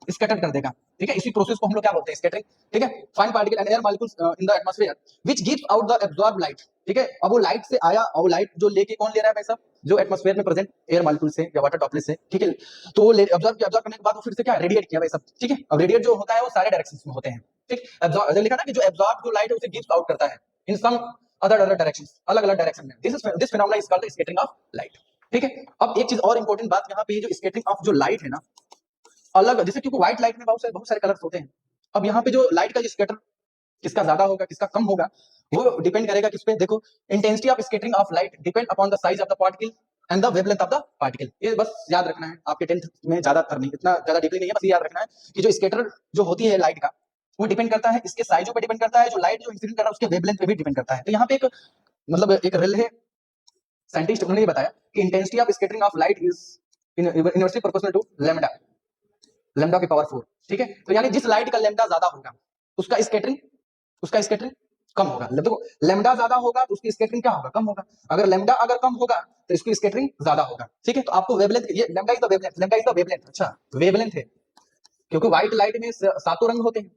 स्कैटर कर देगा। ठीक है, इसी प्रोसेस को हम लोग क्या बोलते हैं, स्कैटरिंग। ठीक है, fine particle and air molecules in the atmosphere which gives out the absorb light. ठीक है, अब वो लाइट से आया, और वो लाइट जो लेके कौन ले रहा है भाई साहब, जो एटमॉस्फेयर में प्रेजेंट एयर मॉलिक्यूल से या वाटर ड्रॉपलेट से। ठीक है, तो वो एब्जॉर्ब करने के बाद वो फिर से क्या रेडिएट किया भाई साहब। ठीक है, अब रेडिएट जो होता है वो सारे डायरेक्शंस में होते हैं। ठीक, एब्जॉर्ब लिखा ना कि जो एब्जॉर्ब जो लाइट है उसे गिव्स आउट करता है इन सम अदर डायरेक्शंस, अलग अलग डायरेक्शन में। This phenomena is called the scattering of light. ठीक है, अब एक चीज और इंपॉर्टेंट बात यहाँ पे, जो स्कैटरिंग ऑफ जो लाइट है ना, अलग जैसे, क्योंकि व्हाइट लाइट में बहुत सारे कलर्स होते हैं। अब यहाँ पे जो लाइट का स्कैटर किसका ज्यादा होगा किसका कम होगा, वो डिपेंड करेगा किस पे। देखो, intensity of scattering of light depend upon the size of the particle and the wavelength of the particle. ये बस याद रखना है आपके 10th में, ज्यादातर नहीं, इतना ज्यादा डीपली नहीं है, बस ये याद रखना है कि जो स्कैटर जो होती है लाइट का, वो डिपेंड करता है इसके साइजों पे, डिपेंड करता है जो लाइट जो इंसिडेंट कर रहा है उसके वेवलेंथ पे भी डिपेंड करता है। तो यहाँ पे एक मतलब एक रिल है, साइंटिस्ट उन्होंने ये बताया कि intensity of scattering of light is inversely proportional to lambda, lambda की पावर 4। ठीक है, तो यानी जिस लाइट का लैम्डा ज्यादा होगा उसका स्कैटरिंग कम होगा। देखो, लैम्डा ज्यादा होगा तो उसकी स्कैटरिंग क्या होगा, कम होगा। अगर लैम्डा अगर कम होगा तो इसकी स्कैटरिंग ज्यादा होगा। ठीक है, तो आपको वेवलेंथ, ये lambda is the wavelength, lambda is the wavelength. अच्छा, वेवलेंथ है, क्योंकि व्हाइट लाइट में सातों रंग होते हैं,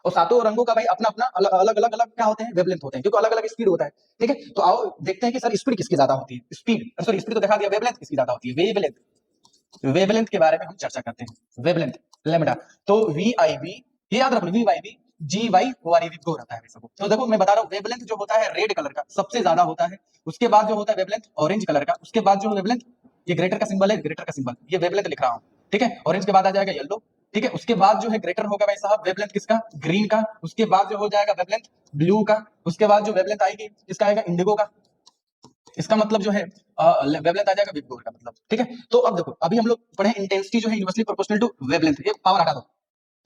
और सातों रंगों का भाई अपना अपना अलग अलग अलग क्या होते हैं, वेवलेंथ होते हैं, क्योंकि अलग अलग स्पीड होता है। ठीक है, तो आओ देखते हैं कि सर स्पीड किसकी ज्यादा होती है, स्पीड सॉरी स्पीड तो दिखा दिया, वेवलेंथ किसकी ज्यादा होती है, वेवलेंथ के बारे में हम चर्चा करते हैं। वेवलेंथ लैम्डा, तो वी आई वी, ये याद रखो, V Y V G Y O R E V को रहता है सबको। तो देखो मैं बता रहा हूँ, वेवलेंथ जो होता है रेड कलर का सबसे ज्यादा होता है, उसके बाद जो होता है वेवलेंथ ऑरेंज कलर का, उसके बाद जो वेवलेंथ, ये ग्रेटर का सिंबल है, ग्रेटर का सिंबल, ये वेवलेंथ लिख रहा हूँ। ठीक है, ऑरेंज के बाद आ जाएगा येलो। ठीक है, उसके बाद जो है ग्रेटर होगा भाई साहब वेवलेंथ किसका, ग्रीन का। उसके बाद जो हो जाएगा वेवलेंथ ब्लू का। उसके बाद जो वेवलेंथ आएगी किसका आएगा, इंडिगो का। इसका मतलब जो है वेवलेंथ आ जाएगा विबगोर का मतलब। ठीक है, तो अब देखो, अभी हम लोग पढ़े इंटेंसिटी जो है इनवर्सली प्रोपोर्शनल टू वेवलेंथ, ये पावर हटा दो।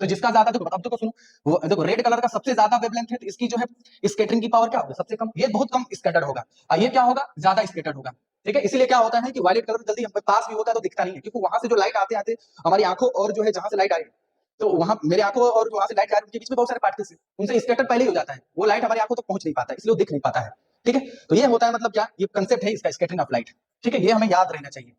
तो जिसका ज्यादा, देखो अब देखो सुनो, वो देखो रेड कलर का सबसे ज्यादा वेवलेंथ है, तो इसकी जो है स्कैटरिंग की पावर क्या होगी, सबसे कम, ये बहुत कम स्कैटर्ड होगा, और ये क्या होगा, ज्यादा स्कैटर्ड होगा। ठीक है, इसीलिए क्या होता है कि वायलेट कलर जल्दी हम पास भी होता है तो दिखता नहीं है, क्योंकि वहां से जो लाइट आते आते हमारी आंखों और जो है जहां से लाइट आ रही है, तो वहां मेरे आंखों और वहां से लाइट आ रही है उनके बीच में बहुत सारे पार्टिकल्स हैं, उनसे स्कैटर पहले ही हो जाता है, वो लाइट हमारी आंखों तक पहुंच नहीं पाता, इसलिए वो दिख नहीं पाता है। ठीक है, तो ये होता है मतलब क्या, ये कंसेप्ट है इसका, स्कैटरिंग ऑफ लाइट। ठीक है, ये हमें याद रहना चाहिए।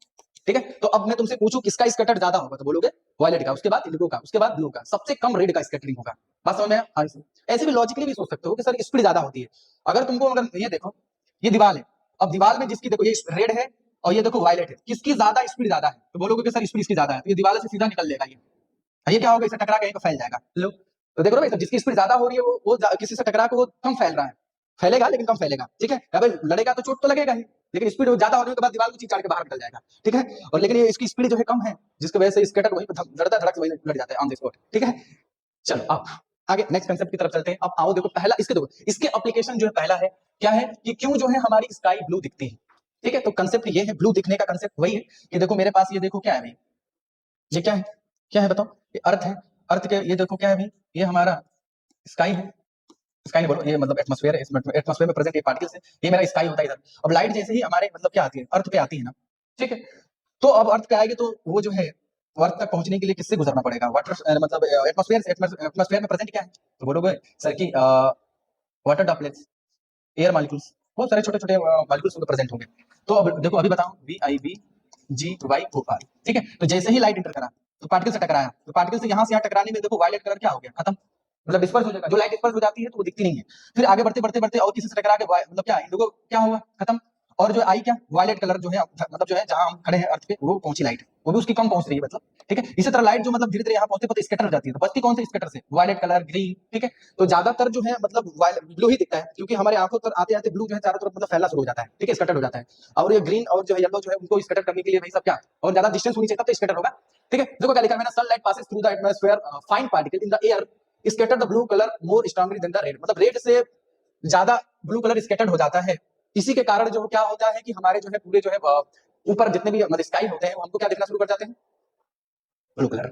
ठीक है, तो अब मैं तुमसे पूछूं किसका स्कैटर ज्यादा होगा, तो बोलोगे वायलेट का, उसके बाद इंडिगो का, उसके बाद ब्लू का, सबसे कम रेड का स्कैटरिंग होगा। बात समझ में आया? हाँ, ऐसे भी लॉजिकली भी सोच सकते हो कि सर स्पीड ज्यादा होती है। अगर तुमको, अगर ये देखो, ये दीवार है, अब दीवार में जिसकी देखो ये रेड है और ये देखो वायलेट है, किसकी ज्यादा स्पीड ज्यादा है, तो बोलोगे कि सर स्पीड इसकी ज्यादा है, तो ये दीवार से सीधा निकल लेगा ये क्या होगा, इसे टकरा के कहीं पे फैल जाएगा। लो, तो देखो ना भाई, जिसकी स्पीड ज्यादा हो रही है वो किसी से टकरा के वो कम फैल रहा है, फैलेगा लेकिन कम फैलेगा। ठीक है, भाई लड़ेगा तो चोट तो लगेगा ही, लेकिन स्पीड ज्यादा होने के बाद दीवार को चीर के बाहर निकल जाएगा। ठीक है, और लेकिन ये इसकी स्पीड जो है कम है, जिसकी वजह से स्केटर वहीं पे लड़ता धड़क से वहीं लड़ जाता है ऑन द स्पॉट। ठीक है, चलो अब आगे नेक्स्ट कंसेप्ट की तरफ चलते हैं। अब आओ देखो, पहला इसके देखो, इसके एप्लीकेशन जो है पहला है क्या है कि क्यों जो है हमारी स्काई ब्लू दिखती है। ठीक है, तो कंसेप्ट ये है, ब्लू दिखने का कंसेप्ट वही है कि देखो मेरे पास ये देखो क्या है भाई, ये क्या है, क्या है बताओ, ये अर्थ है, अर्थ के ये देखो क्या है भाई, ये हमारा स्काई है, स्काई नहीं बोलो, ये मतलब एटमॉस्फेयर है, एटमॉस्फेयर में प्रेजेंट ये पार्टिकल्स है, ये मेरा स्काई होता है इधर। अब लाइट जैसे ही हमारे मतलब क्या आती है, अर्थ पे आती है ना। ठीक है, तो अब अर्थ पे आएगी तो वो जो है अर्थ तक पहुंचने के लिए किससे गुजरना पड़ेगा, वाटर मतलब एटमॉस्फेयर से। एटमॉस्फेयर में प्रेजेंट क्या है, तो बोलोगे सर की वाटर ड्रॉपलेट्स, एयर मॉलिक्यूल्स, बहुत सारे छोटे छोटे मॉलिक्यूल्स प्रेजेंट होंगे। तो अब देखो, अभी बताओ, V I V G Y O R. ठीक है, तो जैसे ही लाइट इंटर करा तो पार्टिकल से टकराया, तो पार्टिकल से यहाँ से यहाँ टकराने में देखो वायलेट कलर क्या हो गया, खत्म, मतलब डिस्पर्स हो जाएगा। जो लाइट डिस्पर्स हो जाती है तो वो दिखती नहीं है। फिर आगे बढ़ते बढ़ते बढ़ते और किसी से टकरा के मतलब क्या इंडिगो क्या हुआ, खत्म। और जो आई क्या, वायलेट कलर जो है मतलब जो है जहां हम खड़े हैं अर्थ पे, वो पहुंची लाइट, वो भी उसकी कम पहुंच रही है मतलब। ठीक है, इसी तरह लाइट जो मतलब धीरे धीरे यहाँ पहुंचते पहुंचते स्कैटर हो जाती है, तो बचती कौन से स्कैटर से, वायलेट कलर, ग्रीन। ठीक है, तो ज्यादातर जो है मतलब ब्लू ही दिखता है, क्योंकि हमारे आंखों पर आते आते ब्लू जो है चारों तरफ मतलब फैलना शुरू हो जाता है। ठीक है, स्कैटर हो जाता है। और ये ग्रीन और जो है येलो जो है उनको स्कैटर करने के लिए भाई सब क्या, और ज्यादा डिस्टेंस होनी चाहिए तब तो स्कैटर होगा। ठीक है, देखो क्या लिखा है मैंने, sunlight passes through the atmosphere fine particle in the air scatter the blue colour more strongly than the red, मतलब रेड से ज्यादा ब्लू कलर स्कैटर्ड हो जाता है। इसी के कारण जो क्या होता है कि हमारे जो है पूरे जो है ऊपर जितने भी मतलब स्काई होते हैं वो हमको क्या दिखना शुरू कर जाते हैं, ब्लू कलर।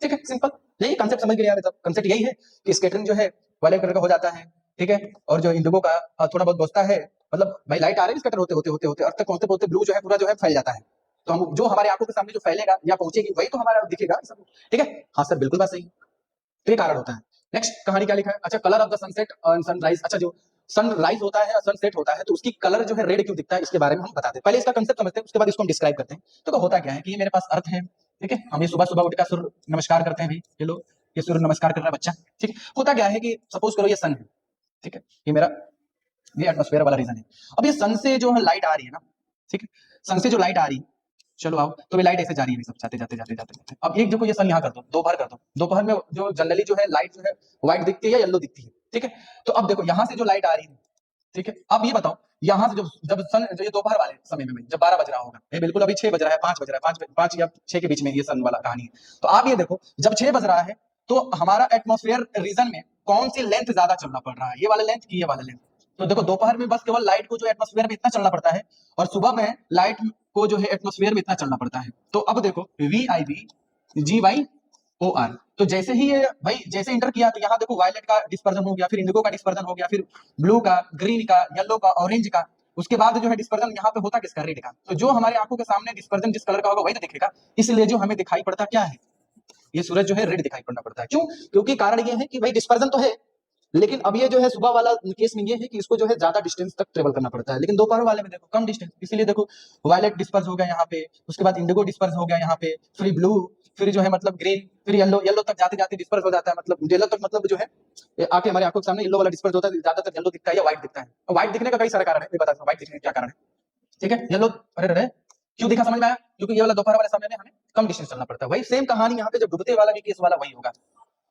ठीक है, सिंपल, यही कंसेप्ट समझ गए यार, कंसेप्ट यही है कि स्कैटरिंग जो है वायलेट कलर का हो जाता है। ठीक है, और जो इंडिगो का थोड़ा बहुत बचता है, मतलब भाई लाइट आ रही है स्कैटर होते होते होते होते अर्थ तक पहुंचते पहुंचते ब्लू जो है पूरा जो है फैल जाता है। तो हम जो हमारे आंखों के सामने जो फैलेगा या पहुंचेगी वही तो हमारा दिखेगा सब। ठीक है, हाँ सर बिल्कुल बात सही, तो ये कारण होता है। नेक्स्ट कहानी क्या लिखा है, अच्छा, colour of the sunset and sunrise. अच्छा, जो सनराइज होता है, सनसेट होता है, तो उसकी कलर जो है रेड क्यों दिखता है, इसके बारे में हम बताते हैं। पहले इसका कंसेप्ट समझते हैं, उसके बाद इसको हम डिस्क्राइब करते हैं। तो होता क्या है कि ये मेरे पास अर्थ है, ठीक है, हम ये सुबह सुबह उठकर सूर्य नमस्कार करते हैं भाई, ये लोग, ये सूर्य नमस्कार कर रहा है बच्चा, ठीक है। होता क्या है कि सपोज करो ये सन है, ठीक है, ये मेरा ये एटमॉस्फेयर वाला रीजन है। अब ये सन से जो है लाइट आ रही है ना, ठीक है, सन से जो लाइट आ रही है, चलो आओ, तो ये लाइट ऐसे जा रही है सब जाते जाते जाते जाते जाते। अब एक देखो ये सन यहाँ कर दो, दोपहर कर दो, दोपहर में जो जनरली जो है लाइट जो है व्हाइट दिखती है या येलो दिखती है, ठीक है। तो अब देखो यहाँ से जो लाइट आ रही है, ठीक है, अब ये बताओ यहाँ से जब सन जो ये दोपहर वाले समय में जब 12 बज रहा होगा, ये बिल्कुल अभी 6 बज रहा है, 5 बज रहा है, 5 या 6 के बीच में ये सन वाला कहानी है। तो आप ये देखो जब 6 बज रहा है तो हमारा एटमॉस्फेयर रीजन में कौन सी लेंथ ज्यादा चलना पड़ रहा है, ये वाला लेंथ की ये वाला लेंथ। तो देखो दोपहर में बस केवल लाइट को जो एटमॉस्फेयर में इतना चलना पड़ता है, और सुबह में लाइट को जो है एटमॉस्फेयर में इतना चलना पड़ता है। तो अब देखो VIB/GY/OR, तो जैसे ही ये भाई जैसे इंटर किया तो यहाँ देखो वायलेट का डिस्पर्जन हो गया, फिर इंडिगो का डिस्पर्जन हो गया, फिर ब्लू का, ग्रीन का, येलो का, ऑरेंज का, उसके बाद जो है डिस्पर्जन यहाँ पे होता किसका, रेड का। तो जो हमारे आंखों के सामने डिस्पर्जन जिस कलर का होगा वही तो दिखेगा, इसलिए जो हमें दिखाई पड़ता क्या है, ये सूरज जो है रेड दिखाई पड़ना पड़ता है। क्यों? क्योंकि कारण ये है कि भाई डिस्पर्जन तो है, लेकिन अब ये जो है सुबह वाला केस में ये है कि इसको जो है ज्यादा डिस्टेंस तक ट्रेवल करना पड़ता है, लेकिन दोपहर वाले में देखो कम डिस्टेंस, इसीलिए देखो वायलेट डिस्पर्स हो गया यहाँ पे, उसके बाद इंडिगो डिस्पर्स हो गया यहाँ पे, फिर ब्लू, फिर जो है मतलब ग्रीन, फिर येलो, येलो तक जाते जाते डिस्पर्स हो जाता है, मतलब येलो तक मतलब जो है आके हमारे आंखों के सामने येलो वाला डिस्पर्स होता है, ज्यादातर येलो दिखता है या व्हाइट दिखता है। व्हाइट दिखने का कई सारे कारण है, मैं बताता हूँ व्हाइट दिखने का क्या कारण है, ठीक है। येलो, अरे अरे क्यों दिखा समझ में आया, क्योंकि ये वाला दोपहर वाले समय में हमें कम डिस्टेंस चलना पड़ता है। वही सेम कहानी यहाँ पे जो डूबते वाला भी केस वाला वही होगा,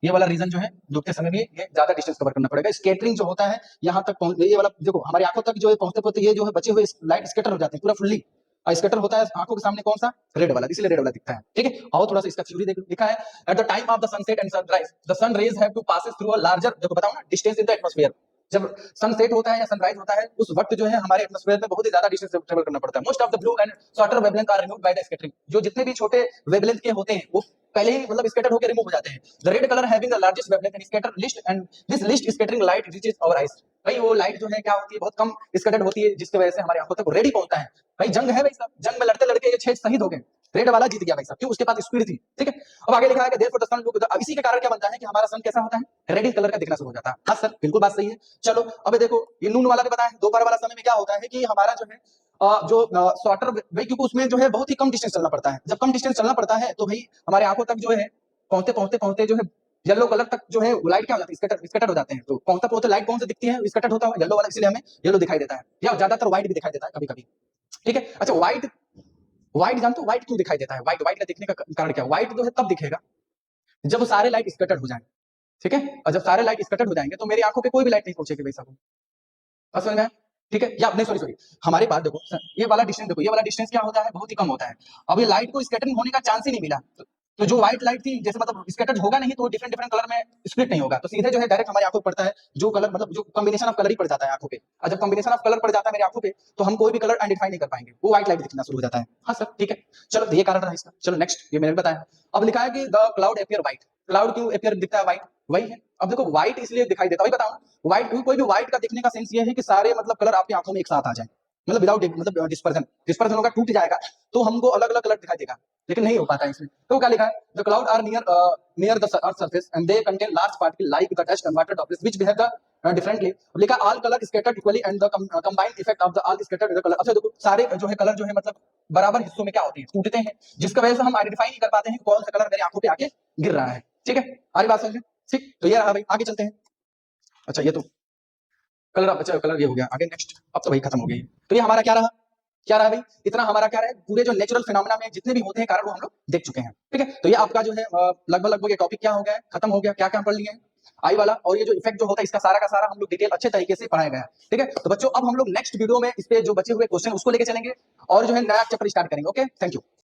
ये वाला रीजन जो है डूबते समय में ये ज्यादा डिस्टेंस कवर करना पड़ेगा। स्केटरिंग जो होता है यहाँ तक ये वाला देखो हमारी आंखों तक जो है पहुंचते पहुंचते ये जो है बचे हुए लाइट स्कैटर हो जाते हैं पूरा फुल्ली, और स्कैटर होता है आंखों के सामने कौन सा, रेड वाला, इसलिए रेड वाला दिखता है, ठीक है। और थोड़ा सा इसका थ्योरी लिखा है, at the time of the sunset and sunrise the sun rays have to passes through a larger, देखो बताओ ना, डिस्टेंस इन द एटमॉस्फेयर। जब सनसेट होता है या सनराइज होता है उस वक्त जो है हमारे एटमॉस्फेयर में बहुत ही ज्यादा डिस्टेंस ट्रेवल करना पड़ता है। Most of the blue and shorter wavelength are removed by the scattering, जो जितने भी छोटे वेवलेंथ के होते हैं वो पहले ही मतलब स्कैटर होकर रिमूव हो जाते हैं। The red colour having the largest wavelength and scatter least and this least scattering light reaches our eyes, भाई वो लाइट जो है क्या होती है, बहुत कम स्कैटर्ड होती है, जिसकी वजह से हमारे आंखों तक रेड ही पहुंचता है। भाई जंग है भाई साहब, जंग में लड़ते लड़के ये 6 शहीद हो गए, रेड वाला जीत गया भाई साहब, क्यों, उसके पास स्पीड थी, ठीक है। अब आगे लिखा है कि देयरफॉर द सन लुक, अब इसी के कारण क्या बनता है कि हमारा सन कैसा होता है, रेड कलर का दिखना शुरू हो जाता है। हाँ सर बिल्कुल बात सही है। चलो अब देखो ये नून वाला भी बताया, दोपहर वाला समय में क्या होता है कि हमारा जो है जो शॉर्टर भाई, क्योंकि उसमें जो है बहुत ही कम डिस्टेंस चलना पड़ता है, जब कम डिस्टेंस चलना पड़ता है तो भाई हमारे आंखों तक जो है पहुंचते पहुंचते पहुंचते जो है येलो कलर तक जो है लाइट क्या हो जाती है, स्कैटर हो जाते हैं। तो पहुंचते पहुंचते लाइट कौन सी दिखती है, स्कैटर होता है येलो वाला, इसलिए हमें येलो दिखाई देता है, या ज्यादातर व्हाइट भी दिखाई देता है कभी कभी, ठीक है। अच्छा व्हाइट, व्हाइट जानते हो व्हाइट क्यों दिखाई देता है, व्हाइट व्हाइट का दिखने का कारण क्या, व्हाइट जो है तब दिखेगा जब सारे लाइट स्कैटर्ड हो जाएं, ठीक है। और जब सारे लाइट स्कैटर्ड हो जाएंगे तो मेरी आंखों पे कोई भी लाइट नहीं पहुंचेगी भाई साहब, समझ में आया? ठीक है, या नहीं सॉरी सॉरी, हमारे पास देखो ये वाला डिस्टेंस, देखो ये वाला डिस्टेंस क्या होता है, बहुत ही कम होता है। अब ये लाइट को स्कैटरिंग होने का चांस ही नहीं मिला, तो जो व्हाइट लाइट थी जैसे मतलब स्कैटर्ड होगा नहीं तो डिफरेंट डिफरेंट कलर में स्प्लिट नहीं होगा, तो सीधे जो है डायरेक्ट हमारी आंखों पे पड़ता है, जो कलर मतलब जो कॉम्बिनेशन ऑफ कलर ही पड़ जाता है आंखों पे, और जब कॉम्बिनेशन ऑफ कलर पड़ जाता है मेरी आंखों पे तो हम कोई भी कलर आइडेंटिफाई नहीं कर पाएंगे, वो व्हाइट लाइट दिखना शुरू हो जाता है। हाँ सर ठीक है, चलो तो ये कारण रहा इसका। चलो नेक्स्ट, ये मैंने बताया। अब लिखा है कि the cloud appear white, cloud क्यों अपीयर दिखता है व्हाइट, वही है। अब देखो व्हाइट इसलिए दिखाई देता है, वही बताऊं, व्हाइट कोई भी व्हाइट का दिखने का सेंस ये है कि सारे मतलब कलर आपकी आंखों में एक साथ आ जाए, मतलब विदाउट मतलब डिस्पर्जन, डिस्पर्जन होगा, टूट जाएगा तो हमको अलग अलग कलर दिखाई देगा, लेकिन नहीं हो पाता इसमें। तो क्या लिखा है, the cloud are near the earth surface and they contain large particle like the dust and water droplets which behave the differently. लिखा all colour scattered equally and the combined effect of the all scattered colour. अच्छा देखो सारे जो है colour जो है मतलब बराबर हिस्सों में क्या होते हैं, टूटते हैं, जिसकी वजह से हम आइडेंटिफाई नहीं कर पाते हैं कौन सा कलर मेरी आंखों पे आके गिर रहा है, ठीक है। आगे बात समझ में, ठीक, तो ये रहा भाई, आगे चलते हैं। अच्छा ये तो कलर, अच्छा कलर ये हो गया, आगे नेक्स्ट, अब तो भाई खत्म हो गई। तो ये हमारा क्या रहा, क्या रहा भाई, इतना हमारा क्या रहा, पूरे जो नेचुरल फिनोमेना में जितने भी होते हैं कारण वो हम लोग देख चुके हैं, ठीक है। तो ये आपका जो है लगभग लगभग ये टॉपिक क्या हो गया, खत्म हो गया, क्या क्या पढ़ लिए हैं आई वाला, और ये जो इफेक्ट जो होता है इसका सारा का सारा हम लोग डिटेल अच्छे तरीके से पढ़ाया गया, ठीक है। तो बच्चों अब हम लोग नेक्स्ट वीडियो में इस पे जो बचे हुए क्वेश्चन उसको लेके चलेंगे और जो है नया चैप्टर स्टार्ट करेंगे। Okay, thank you.